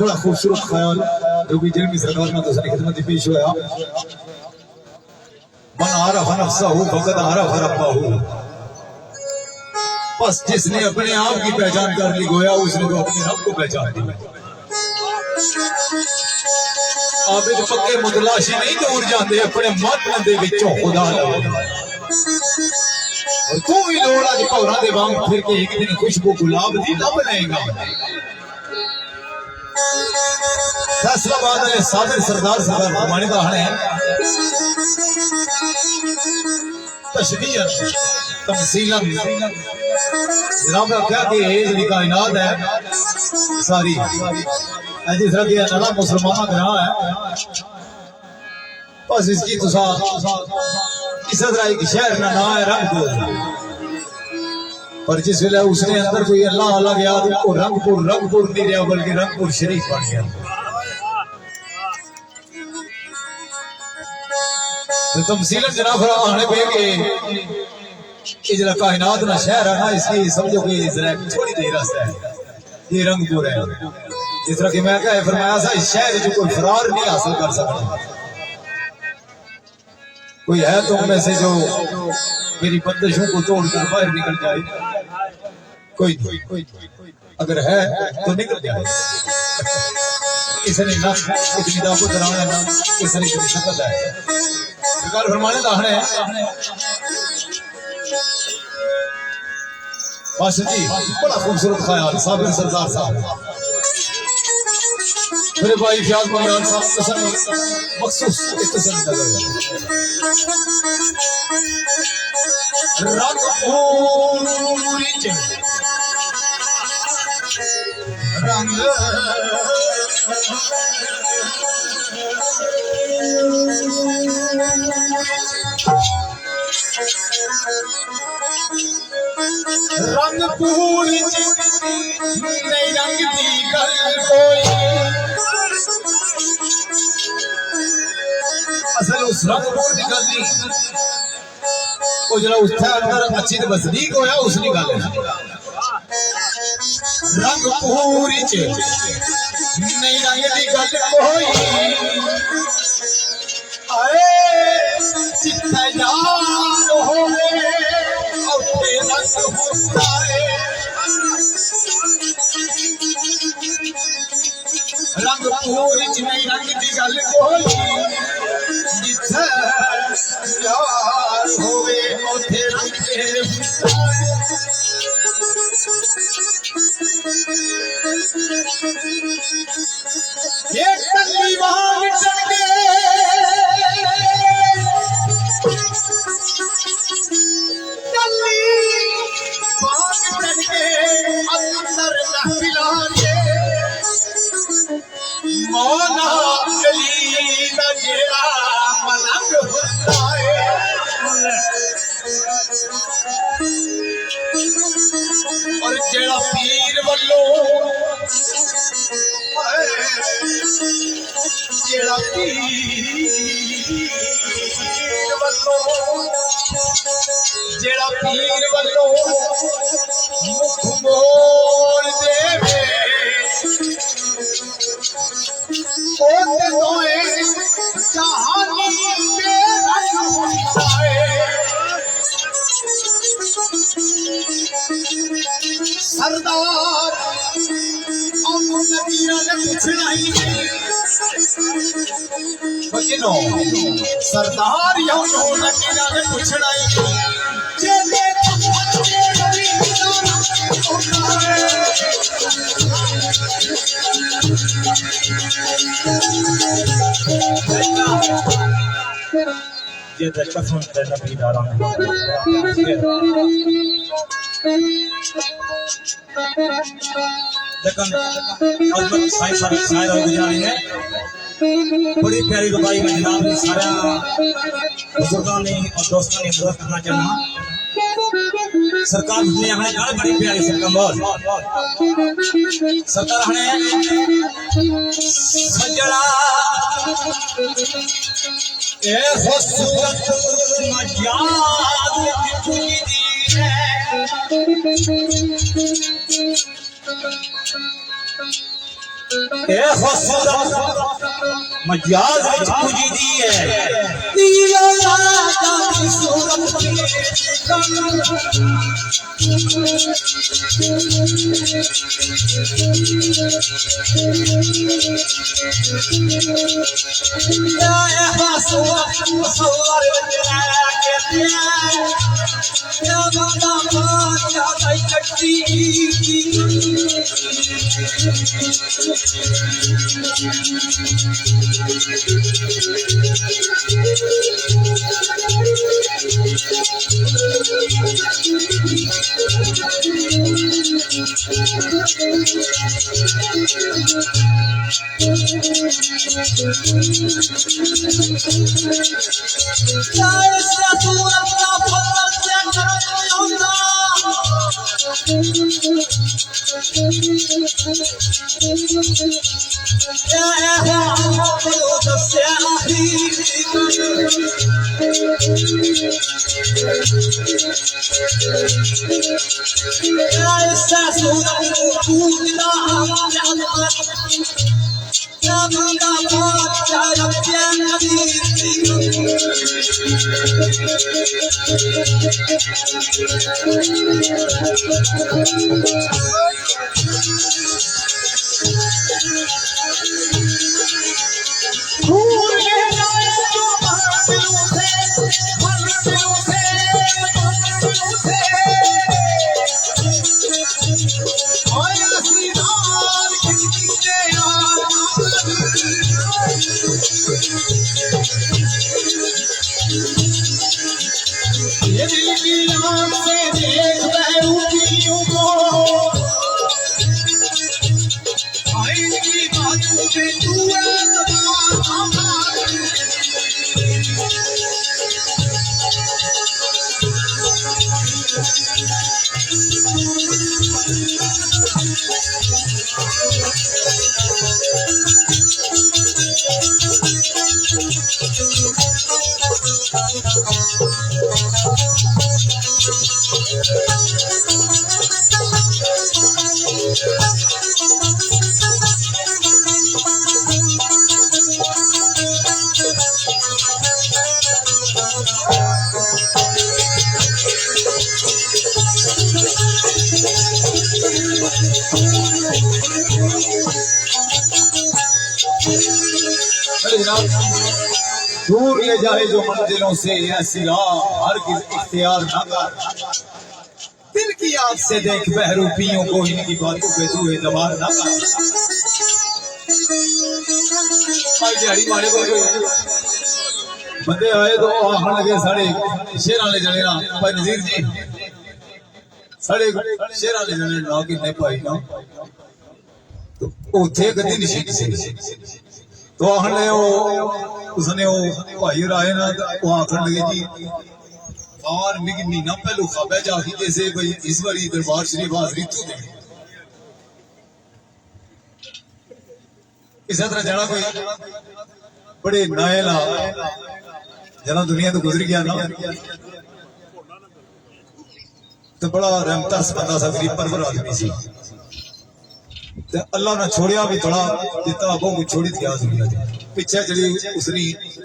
बड़ा खूबसूरत ख्याल जो भी जलमी सरकार में दूसरी खिदमत पेश हुआ मन आरफ नफ्सहू फकद आरफ रब्बहू। बस जिसने अपने आप की पहचान कर ली गोया उसने तो अपने रब को पहचान ली। आबिद पक्के मुतलाशी नहीं दूर जाते अपने मन दे विचों खुदा लओ और तू भी लोड़ अज भौरा दे वांग फिर के एक दिन खुशबू गुलाब दी लब लेगा। फैसलाबाद वाले साबिर सरदार फरमाने का है तशबीहन तमसीलन जनाब क्या कि ये कायनात है सारी जिस तरह की अल्लाह मुसलमाना का नाम है बस इसकी तो इस तरह एक शहर का नाम है रंगपुर पर जिस वेले उसने अंदर कोई अल्लाह अल्लाह गया तो रंगपुर नहीं रहा बल्कि रंगपुर शरीफ बन गया। तो तमसीलन जनाब आने पे कि जरा कायनात ना शहर है ना इसकी समझो कि थोड़ी देर रास्ता है ये रंगपुर है। जिस तरह की मैं क्या फरमाया था इस शहर जो कोई फरार नहीं हासिल कर सकता। कोई है तुम में से जो मेरी बंदिशों को तोड़कर बाहर निकल जाए? कोई अगर है तो निकल जाए। इसने ना इतनी दावत कराना ना इसने इतनी शक्ल है सरकार फरमाने दाहने बस जी बड़ा खूबसूरत ख्याल साबिर सरदार साहब मेरे भाई फ्याज मलियान साहब मखसूस इत्तसाल नजर रंग रंग पूरी नहीं रंग दी गल कोई असल उस रंगपुर की गल नहीं वो जरा उसके अंदर अच्छी तो बसनीक होया उसने गल है रंगपुर नहीं रंग दी गल कोई आए जिथे यार होवे उत्थे रंग होता है रंगपुर नहीं रंग दी गल कोई जिथे यार होवे उत्थे रंग होता है। ये कली वांग टंगे कली वांग और जेड़ा पीर वल्लो जेड़ा पीर वल्लो जेड़ा पीर वल्लो मुख मोड़ देवे ओ ते दोए कहानी मेरा होए सरदार नबीरा ने पूछना ही बकिनो सरदार यौनो नबीरा ने पूछना ही चले ये कसम से नबीरा लेकिन अलबत्त साईं साहब शायर और गुजारी ने बड़ी प्यारी रुबाई में जनाब ने सारा बुजुर्गों ने और दोस्तों ने मदद करना चाहना सरकार ने हमें बड़ी प्यारी से कमल सरकार हमें सजड़ा ए खूबसूरत मजाज की दी है ए खूबसूरत मजाज पूजी दी है दिया लागा की सूरत या हसूरत मुसवर के या बंदा क्या भाई कट्टी दूर ले जाए जो मंजिलों से ऐसी राह हर किस इख्तियार न कर दिल की आग से देख बहरूपियों को इनकी बातों पे तू एतबार न कर भाई दिहाड़ी मारे को बंदे आए तो आहन लगे साढ़े शेर वाले जने ना भाई नजीर जी साढ़े शेर वाले जने ना कि नहीं पाई ना तो उठे गद्दी निशीन से तो आहन ले उसने वो भाई राय ना वो आखन लगे जी और मिगी महीना पहलू खाबा जाके जैसे भाई इस बारी दरबार शरीफ हाजरी तो दे इस तरह जाना कोई बड़े नायला जना दुनिया तो गुजर गया ना तो बड़ा रहमतस बंदा सा गरीब परवर आदमी सी ते अल्लाह ने छोड़िया भी थोड़ा जितना बहुत छोड़ी थी आज दुनिया से पीछे चली उसने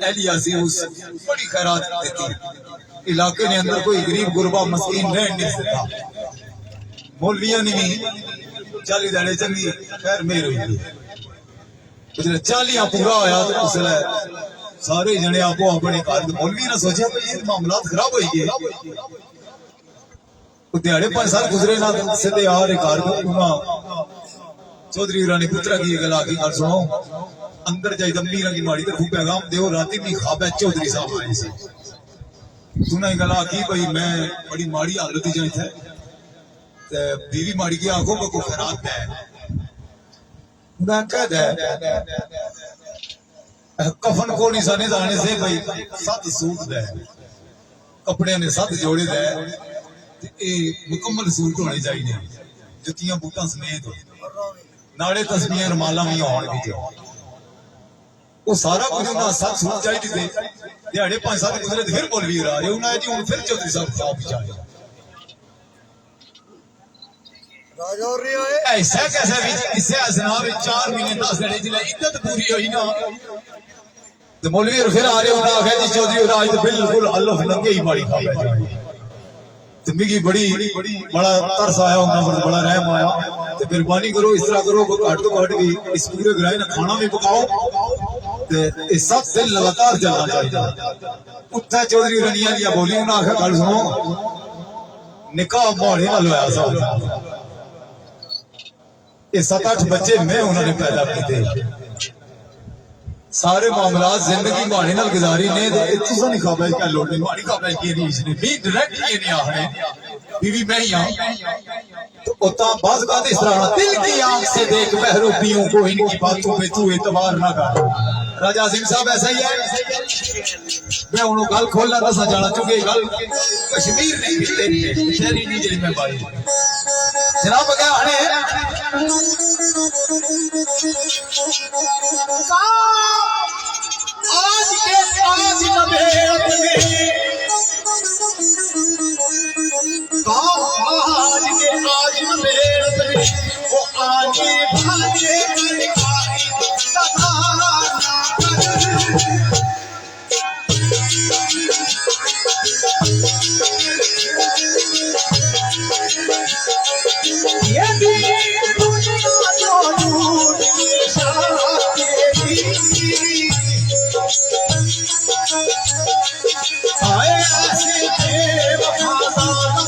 एलिया सी उस बड़ी खैरात देती इलाके ने अंदर कोई गरीब गुरबा मस्कीन रह नहीं सकता मौलविया ने भी 40 दाड़े चंगी खैर मेर हुई उसने 40 पूरा होया तो उसने सारे जने आपो अपने घर मौलवी ने सोचा भाई ये मामला खराब हो गए दिहाड़े 5 साल गुजरे ना सीधे आ रहे घर चौधरी रानी पुत्रा की गल आखी गल सुनो अंदर जाई मीरा की माड़ी तरफ पैगाम दो राती भी खाबा चौधरी साहब आए थे तूने गल आखी भाई मैं बड़ी माड़ी हालत ही जाए थे बीवी माड़ी की आंखों में को खराब है कफन को निशाने जाने से भाई 7 सूट दे कपड़े ने 7 जोड़े दे मुकम्मल सूट होने चाहिए जुतियां बूटा समेत नाले तस्वीरें रुमाला भी आने भी वो सारा कुछ उन्हें 7 सूट चाहिए थे दिहाड़े 5 साल गुजरे फिर मौलवी आ रहे उन्हें जी फिर चौधरी साहब खिलाफ चाहिए ऐसा कैसा भी इससे जनाब 4 महीने 10 घंटे जिला इद्दत पूरी हुई ना तो मौलवी फिर आ रहे उन्हें आखिया जी चौधरी राज तो बिल्कुल अल्लाह लंगे ही माड़ी खा बैठे तो मिगी बड़ा तरस आया उन्हें पर बड़ा रहम आया तो मेहरबानी करो इस तरह करो घट तो घट भी इस पूरे ग्राह ने खाना भी पकाओ ते 7 दिन लगातार चलना चाहिए उत्थे चौधरी रनिया दिया बोली उन्हें आखिया गल सुनो निकाह मोहड़े नाल होया सा ये 7-8 बच्चे मैं उन्होंने पैदा किए सारे मामलात जिंदगी माड़ी नाल गुजारी ने तुसा नहीं खाबा क्या लोड़ नहीं माड़ी खाबा की नहीं इसने भी डायरेक्ट ये नहीं आखने बीवी मैं ही हूं तो उतना बात बात इस तरह दिल की आंख से देख बहरूपियों को इनकी बातों पे तू एतबार ना कर राजा सिंह साहब ऐसा ही है मैं उन्होंने गल खोलना दसा जाना चुके गल कश्मीर नहीं तेरी शहरी नहीं जी मैं भाई जनाब क्या हने आज के आज नबेरत में आज के आज नबेरत में वो आगे भागे ये भी दुनिया जो लूट की आए ऐसे के वफादार से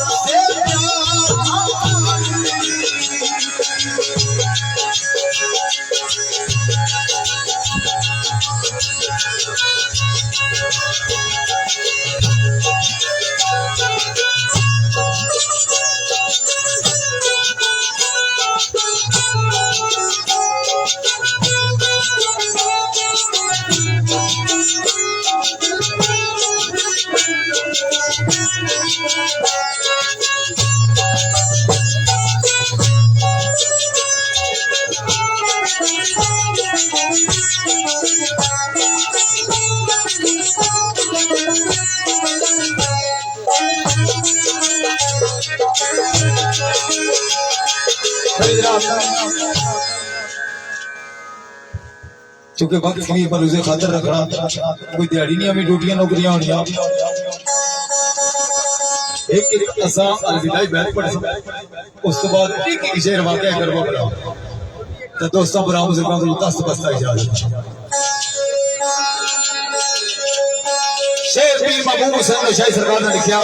चूंकि वक्त की पर उसे खातर रखना कोई दिहाड़ी नहीं हमें ड्यूटियां नौकरियां होनी एक असा अलविदाई बैठ पड़े उस तो बाद एक शेर वाकया करवा पड़ा तो दोस्तों बराबर से बात दस्त बस्ता इजाजत शेर पीर महबूब हुसैन शाही सरकार ने लिखा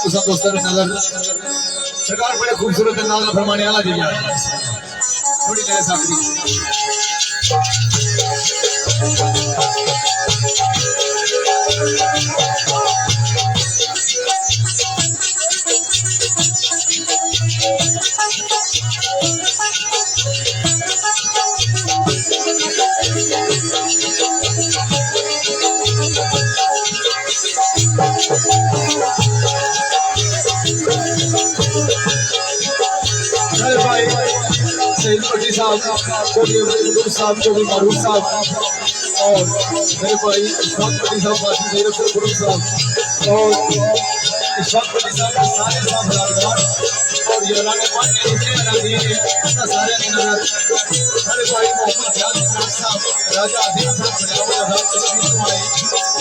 उस दोस्तों ने नजर सरकार बड़े खूबसूरत नाल फरमाने वाला जी थोड़ी देर सामने सईद भट्टी साहब, चौधरी अब्दुल साहब, चौधरी मारूफ साहब और मेरे भाई इशफाक भट्टी साहब, बाकी सईद अफसर गुरु साहब और इशफाक भट्टी साहब के सारे साहब बरादरान और ये रानी पानी के जितने अनादीन हैं इतना सारे के नजर मेरे भाई मोहम्मद जान साहब, राजा आदिल साहब, बलियावल आजाद कश्मीर से आए,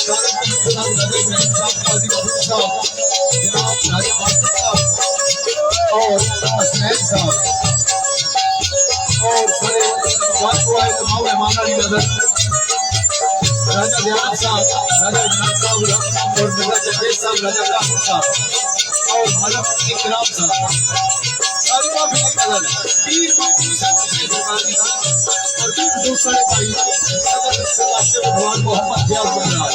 सारे साहब, राजा इब्राहिम साहब, काजी महबूब साहब, जनाब राजा मास्टर साहब और हसनैन साहब और सारे तमाम मेहमान अली नजर राजा दयानंद साहब, राजा इमरान साहब और मिर्जा जगेश साहब, राजा कासिम साहब और मलक इकराम साहब, सारे काफी नजर पीर महबूब साहब सरकार की और भी दूसरे भाई सदर सरकार के भगवान मोहम्मद जियाद बलराज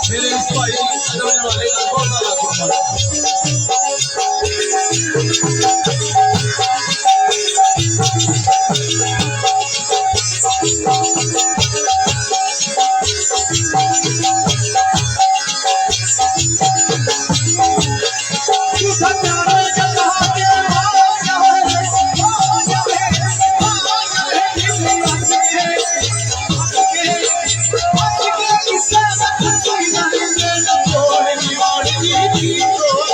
मेरे इस भाई अदरने वाले का बहुत सारा खिदमत Oh,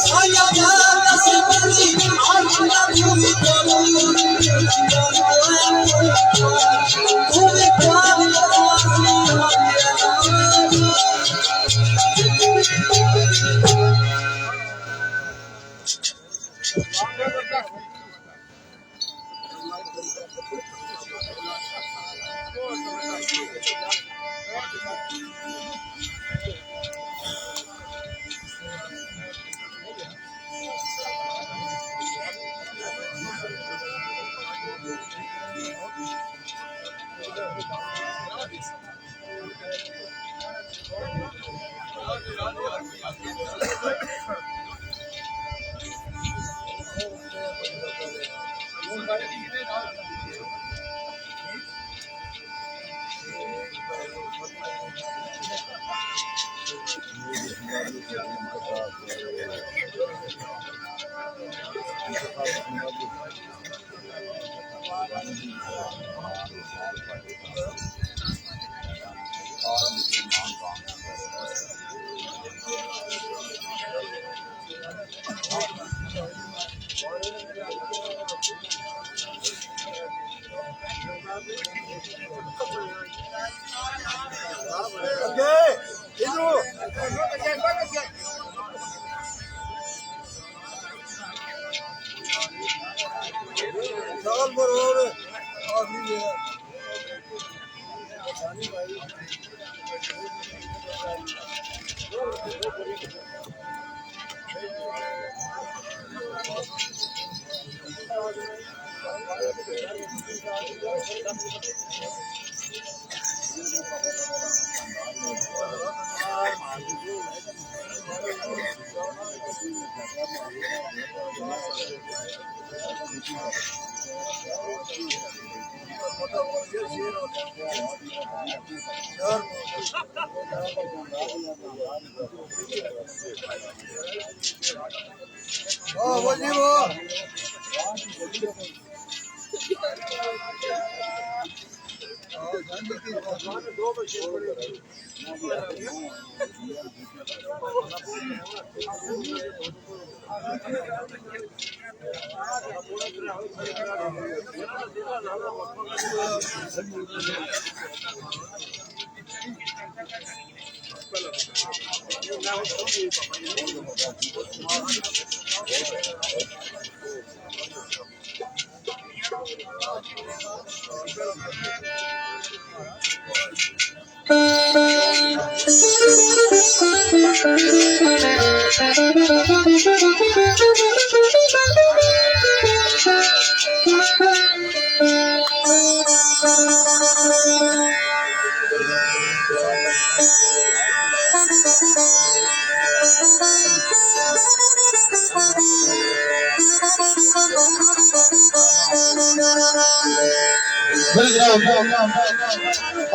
साया बात से आलूला भूमि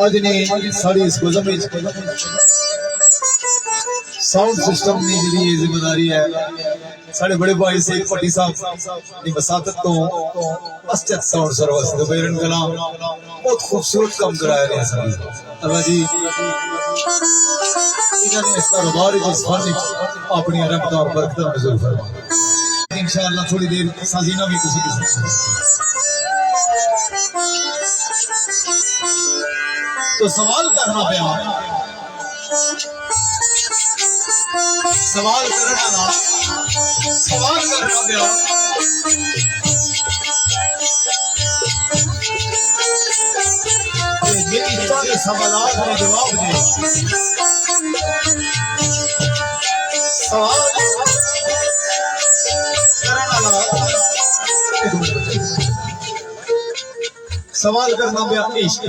आज ने साड़ी इस गुजम में साउंड सिस्टम की जी जिम्मेदारी है साढ़े बड़े भाई से पट्टी साहब की वसातत तो मस्जिद साउंड सर्विस दुबैरन कलाम बहुत खूबसूरत काम कराया गया सर अल्लाह जी इन्होंने इस कारोबार को सारी अपनी रहमत और बरकत नज़र फरमा इंशाअल्लाह थोड़ी देर साजीना भी तुसी तो सवाल करना पिया सवाल करना पिया मेरी सारे सवालात में जवाब दे सवाल सवाल करना पिया इश्क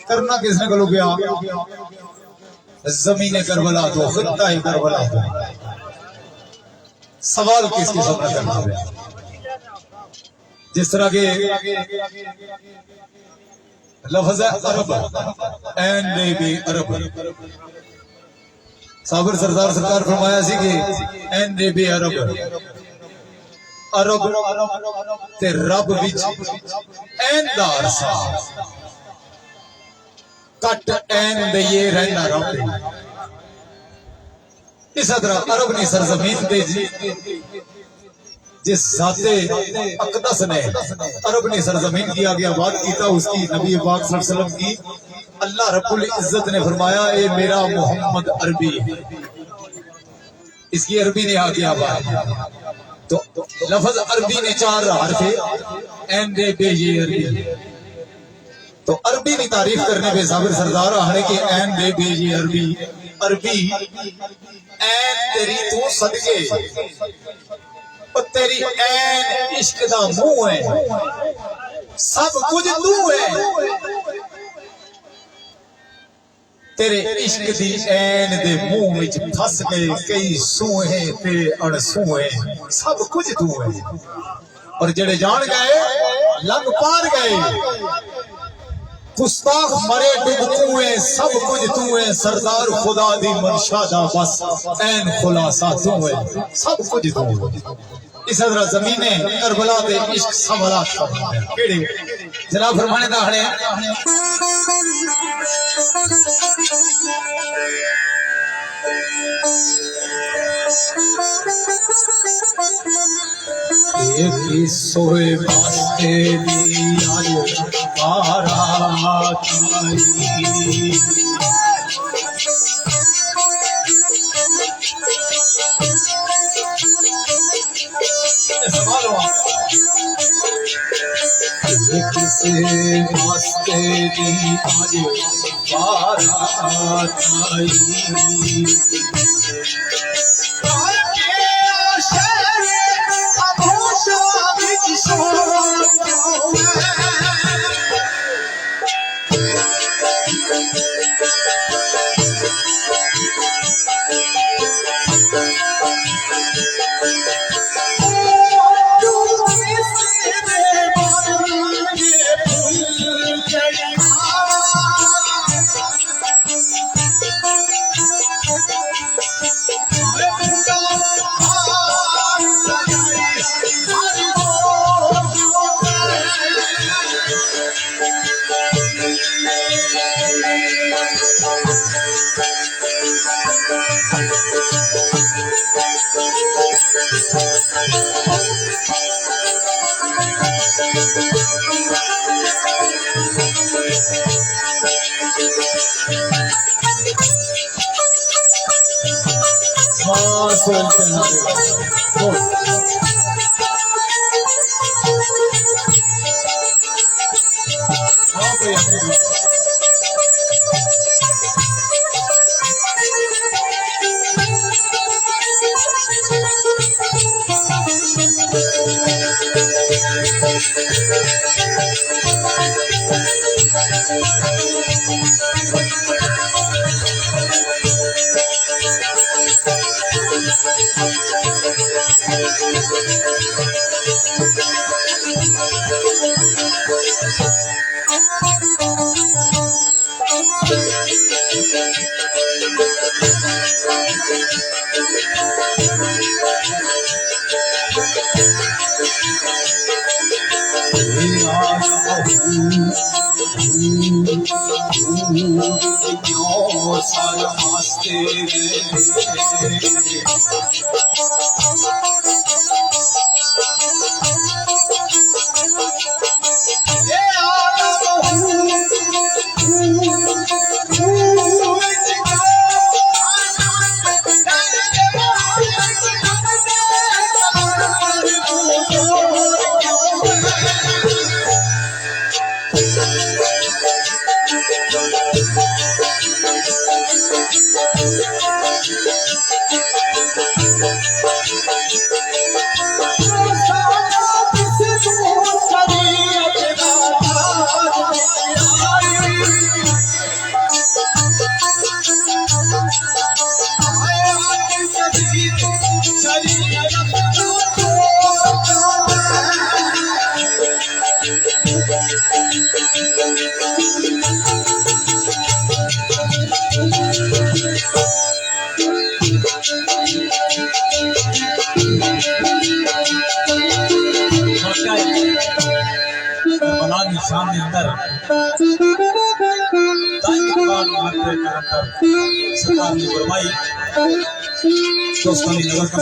करना किसने करो गया जमीन करबला तो खुदा ही करबला तो सवाल किसके सामने करना गया जिस तरह के लफ्ज़ अरब अरब साबर सरदार सरकार फरमाया सी कि एनडीबी अरब अरब ते रब विच एंदार सा कट ऐन दे ये रहना रब इस तरह अरब ने सरजमीन दे जिस जाते अकदस ने अरब ने सरजमीन की आगे आबाद किया उसकी नबी पाक सल्लल्लाहु अलैहि वसल्लम की अल्लाह रब्बुल इज्जत ने फरमाया ए मेरा मोहम्मद अरबी है, इसकी अरबी ने आगे आबाद तो लफ्ज अरबी ने 4 हर्फ एन दे बे ये अरबी तो अरबी की तारीफ करने पे साबिर सरदार आहने के एन दे बे ये अरबी अरबी एन तेरी तू सदके और तेरी ऐन इश्क दा मुंह है, सब कुछ तू है, तेरे इश्क दी ऐन दे मुंह विच फस गए कई सूहे ते अणसूहे, सब कुछ तू है और जेड़े जान गए लंघ पार गए, गुस्ताख मरे डूब तू है, सब कुछ तू है, सरदार खुदा दी मंशा दा बस ऐन खुलासा तू है, सब कुछ तू है। इस तरह जमीने करबला दे इश्क संभला केड़े जनाब फरमाने दा हड़े एक सोए वास्ते दिया बारात आई किसे वास्ते दी आज बारात आई निशान के अंदर साल मध्य करंतर सरकार की फरमाई दोस्तों ने नजर कर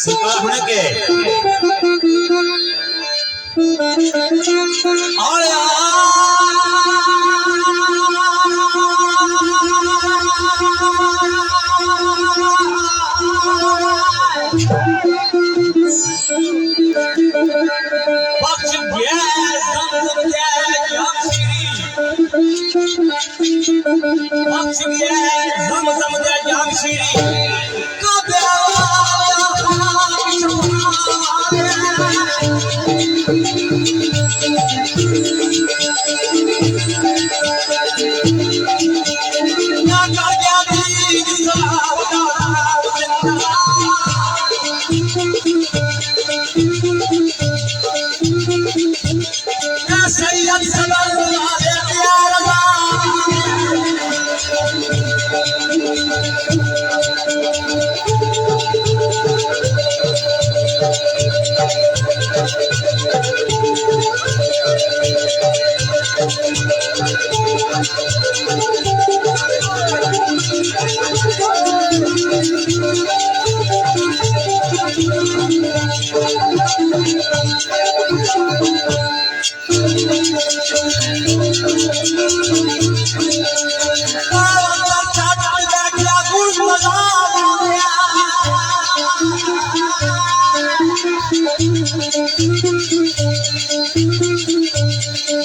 सरकार होने के आया बख्श दिया जम दिया जामश्री बख्श दिया जम दिया जामश्री कबे ना कर गया दीद सलावता सैयद सल्लल्लाहु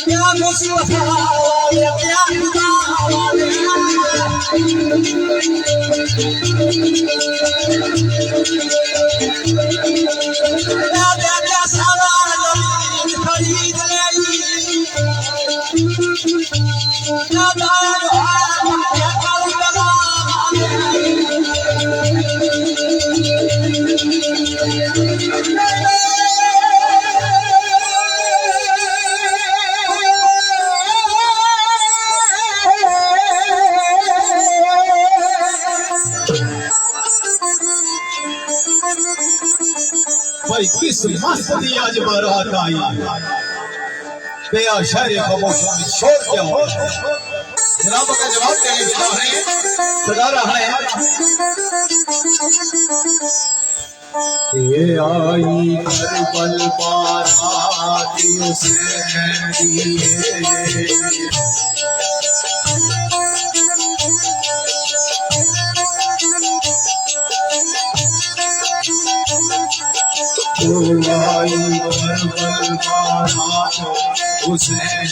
क्या मुस्तफा वाले क्या खुदा वाले क्या सवाल खरीद ली क्या दान क्या करबला भाई किस मस्त दी आज बारात आई बेया शहर खामोश शोर क्या हो जनाब का जवाब देने के लिए सदा रहा है ये आई करबल बारात हुसैन आई करबल बारात हुसैन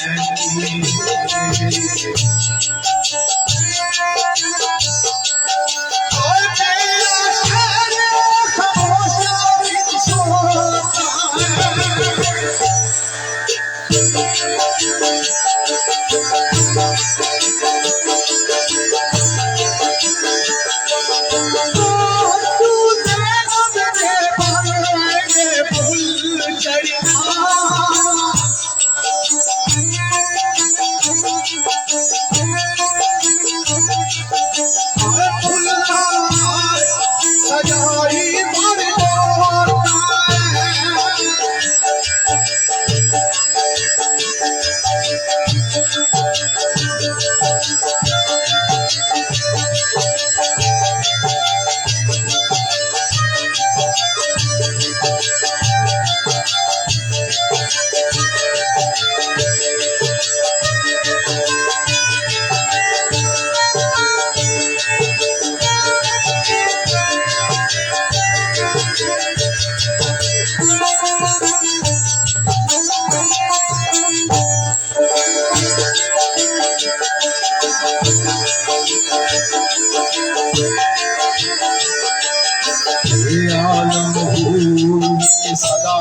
सदा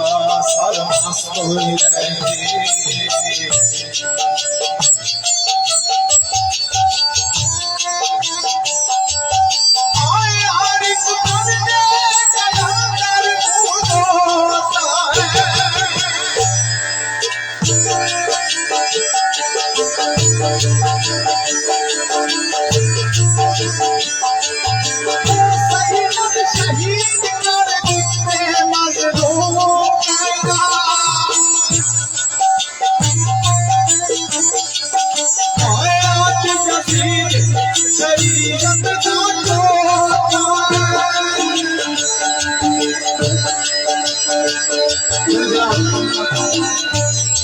सरमस्त रहे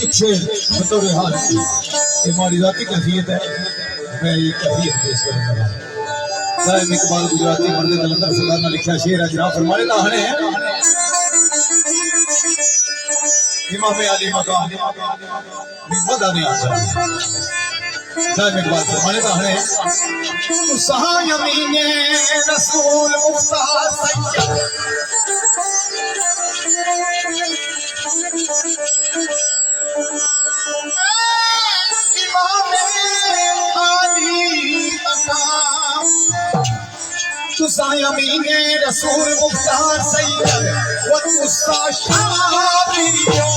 एक शेर बतौर हाल ये हमारी जाती कैफियत है। मैं ये कैफियत पेश करूंगा। साहिब इकबाल गुजराती मर्द जलंधर सरदार ने लिखा शेर है जनाब फरमाने का हने इमाम अली मकाम मदा नहीं आता। साहिब इकबाल फरमाने का हने यमीने रसूल मुख्तार सैयद इमाम अली मकाम तुसा यमीने रसूल मुख्तार सैयद व तुसा शाबियो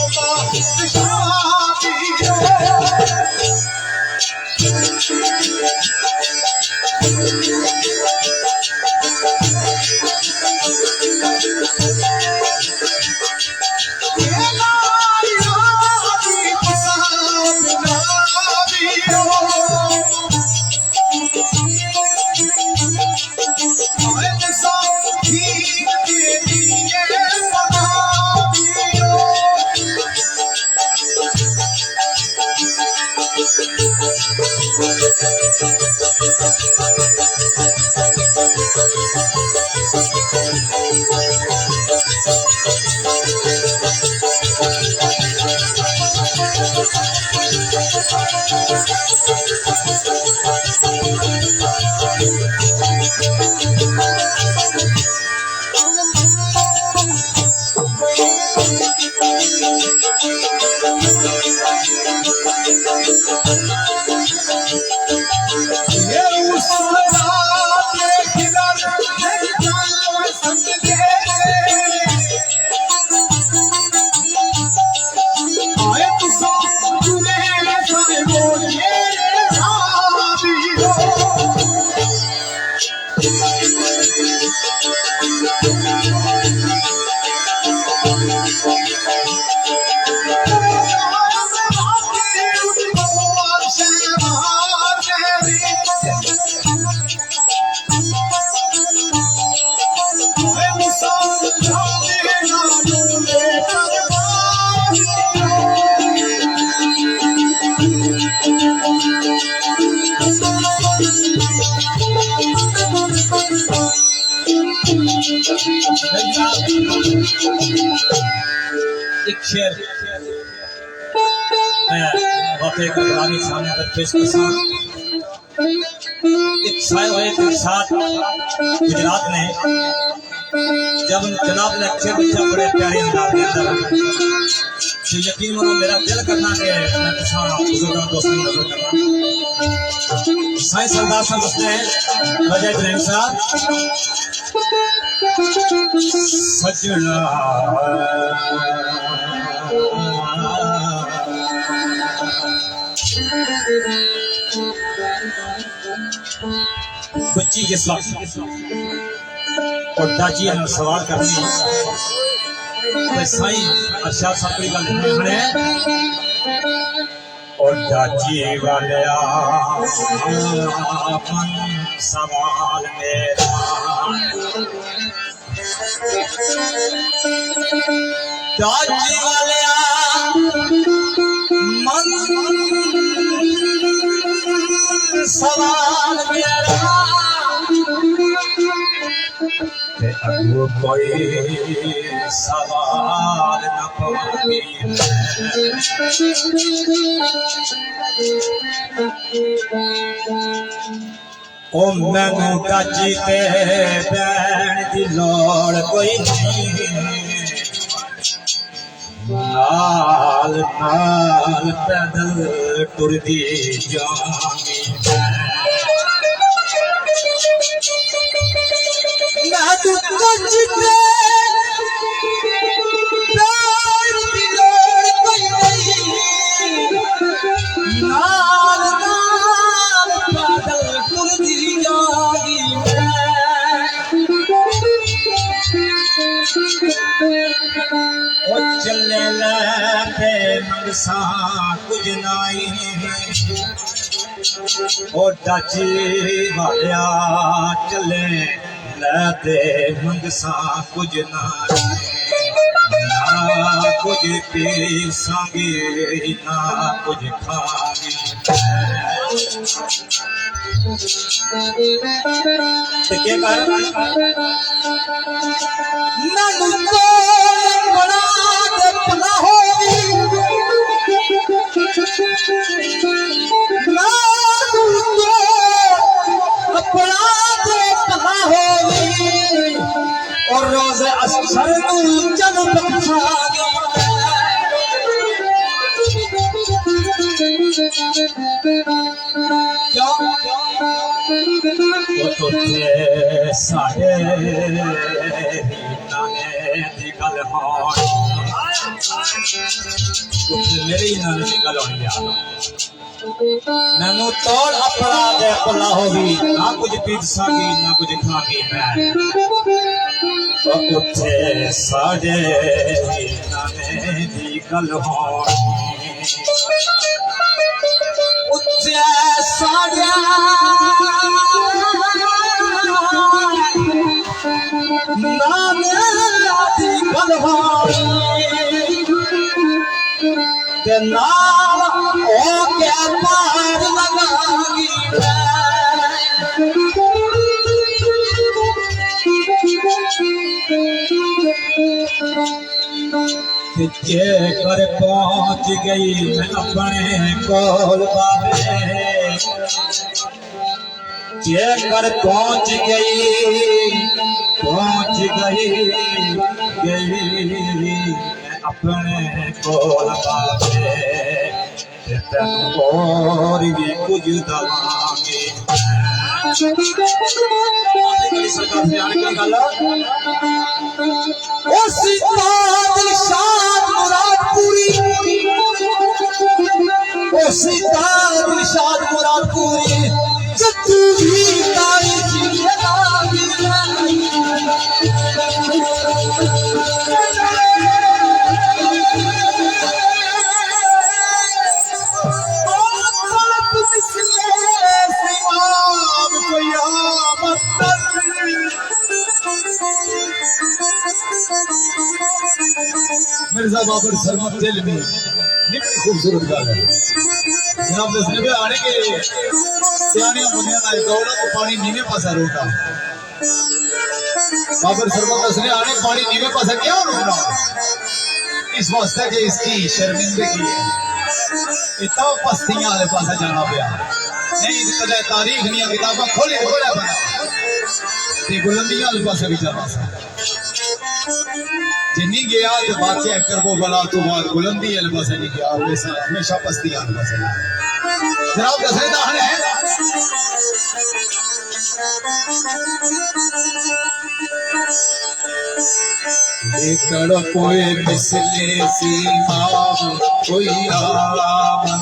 एक शेर मैं वाकई का पुरानी सामने पर पेश करता हूं। एक शायर हुए थे साथ गुजरात में जब जनाब ने अच्छे बच्चा बड़े प्यारे अंदाज में अंदर तो यकीन मानो मेरा दिल करना कि मैं बुजुर्गों दोस्तों की नजर करना साईं सरदार साहब उसने वजह इब्राहिम साहब सजना बच्ची जिस वक्त और दाची ने सवाल करनी तो साईं अरशद साहब की गल लिखने और दाची वाले अपन सवाल मेरा दाची वाले मन सवाल मेरा अगो कोई सवाल न पानी ओ मैनू दाची ते बैण दी लोड़ कोई नहीं नाल नाल पैदल टुरदी जानी मैं तू दाची ते बैण दी लोड़ कोई नहीं नाल नाल पैदल टुरदी जानी ओ चले ले मंगसा कुछ नाई ओ चाची वालिया चले लैते मंगसा कुछ ना कुछ पी संगे ना कुछ खागे क्या कर बड़ा पला होगी और रोज असर जब साढ़े नाने गल मेरी नाने की गल होनी याद नैनू तोड़ अपराध पला होगी ना कुछ पीत सागी ना कुछ खागी मैं उठे साढ़े नाने दी गल होनी उठे साढ़े नाने दी गल होनी नाम ओ क्या पार लगागी जे कर पहुंच गई मैं अपने कोल बाबे जे कर पहुंच गई अपने कोल बाबे तेन और भी कुछ दवांगे मुरादपुरी मिर्जा बाबर सरमत दिल में निम्न खूबसूरत गाल है जनाब दसने पे आने के सियानिया मुनिया ना दौड़ा तो पानी नीवे पासा रोका बाबर सरमत दसने आने पानी नीवे पासा क्या रोकना इस वास्ते कि इसकी शर्मिंदगी है इतना पस्तियां वाले पासा जाना पिया नहीं कदे तारीख नहीं किताबा खोले खोला बना ते बुलंदियां वाले पासा भी जाना सा जिन्नी गया तो बाकी करबो भला तो बाद बुलंदी अलबस नहीं गया वैसा हमेशा पस्ती अलबस है जनाब दसरे दाहन है एकड़ कोई मिसले सीमा कोई आमन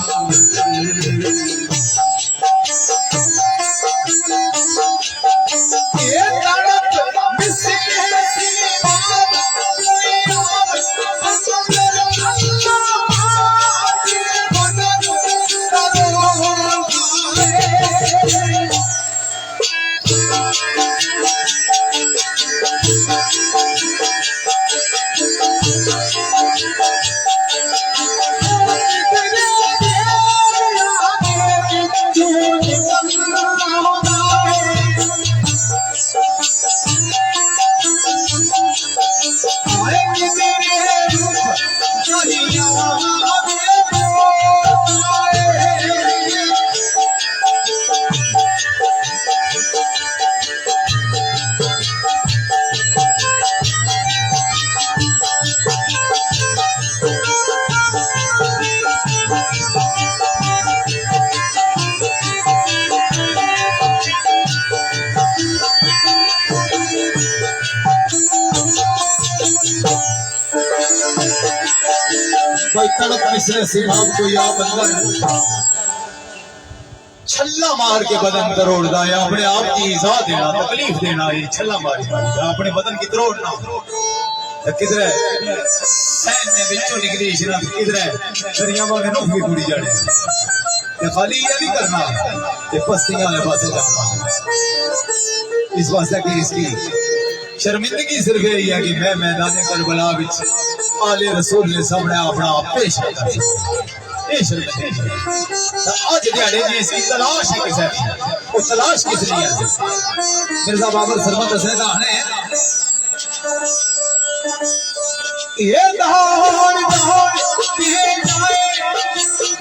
कोई तड़प मिसरे सिभाव को या बंदर छल्ला मार के बदन तरोड़दा है अपने आप की इज़ा देना तकलीफ देना ये छल्ला मार अपने बदन की तरोड़ना किधर सैन ने बिचों निकली इशरा किधर दरियावां ने रुख भी टूटी जाने ते खाली ये नहीं करना कि पस्तियां वाले पासे जाना। इस वास्ते कि इसकी शर्मिंदगी सिर्फ यही है कि मैं मैदान करबला विच आले रसूल ने सामने अपना आप पेश कर ये शर्मिंदगी आज दिहाड़े जी इसकी तलाश है किसे वो तलाश किस लिए है मिर्जा बाबर सरमत हसन ने ये दौड़ दौड़ के जाए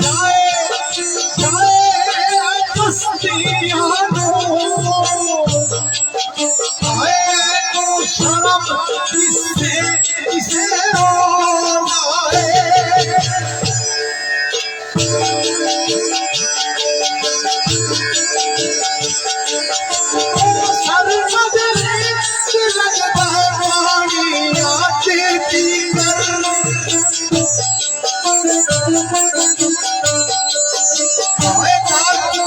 जाए जाए पस्तियां आए तो शर्म किसे किसे रोए सर मजरे लगता पानी आते की आए चाल चाल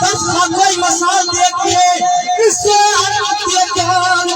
हुसैन कोई मसाल देखिए इससे ज्ञान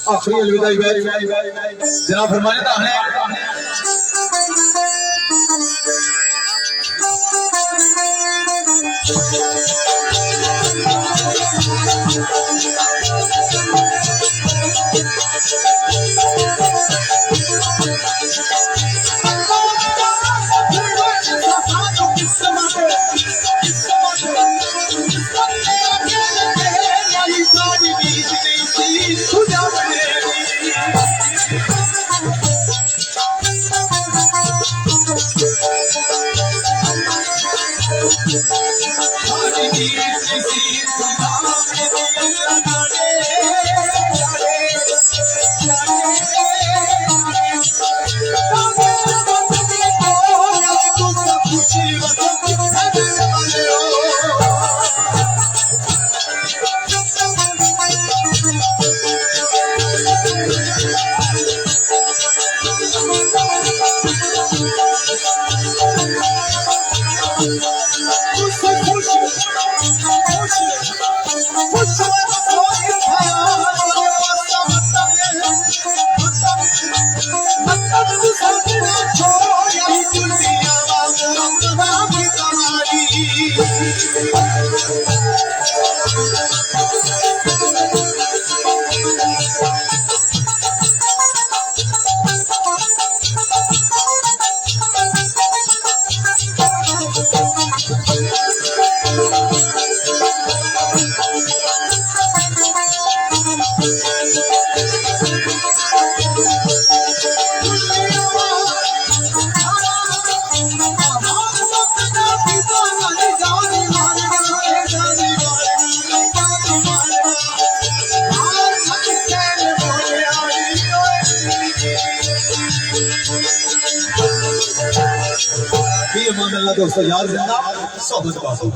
आखिरी अलविदाई जनाब फरमाने का है अमान अल्लाह दोस्तों, यार जिंदा सोबत बाबू।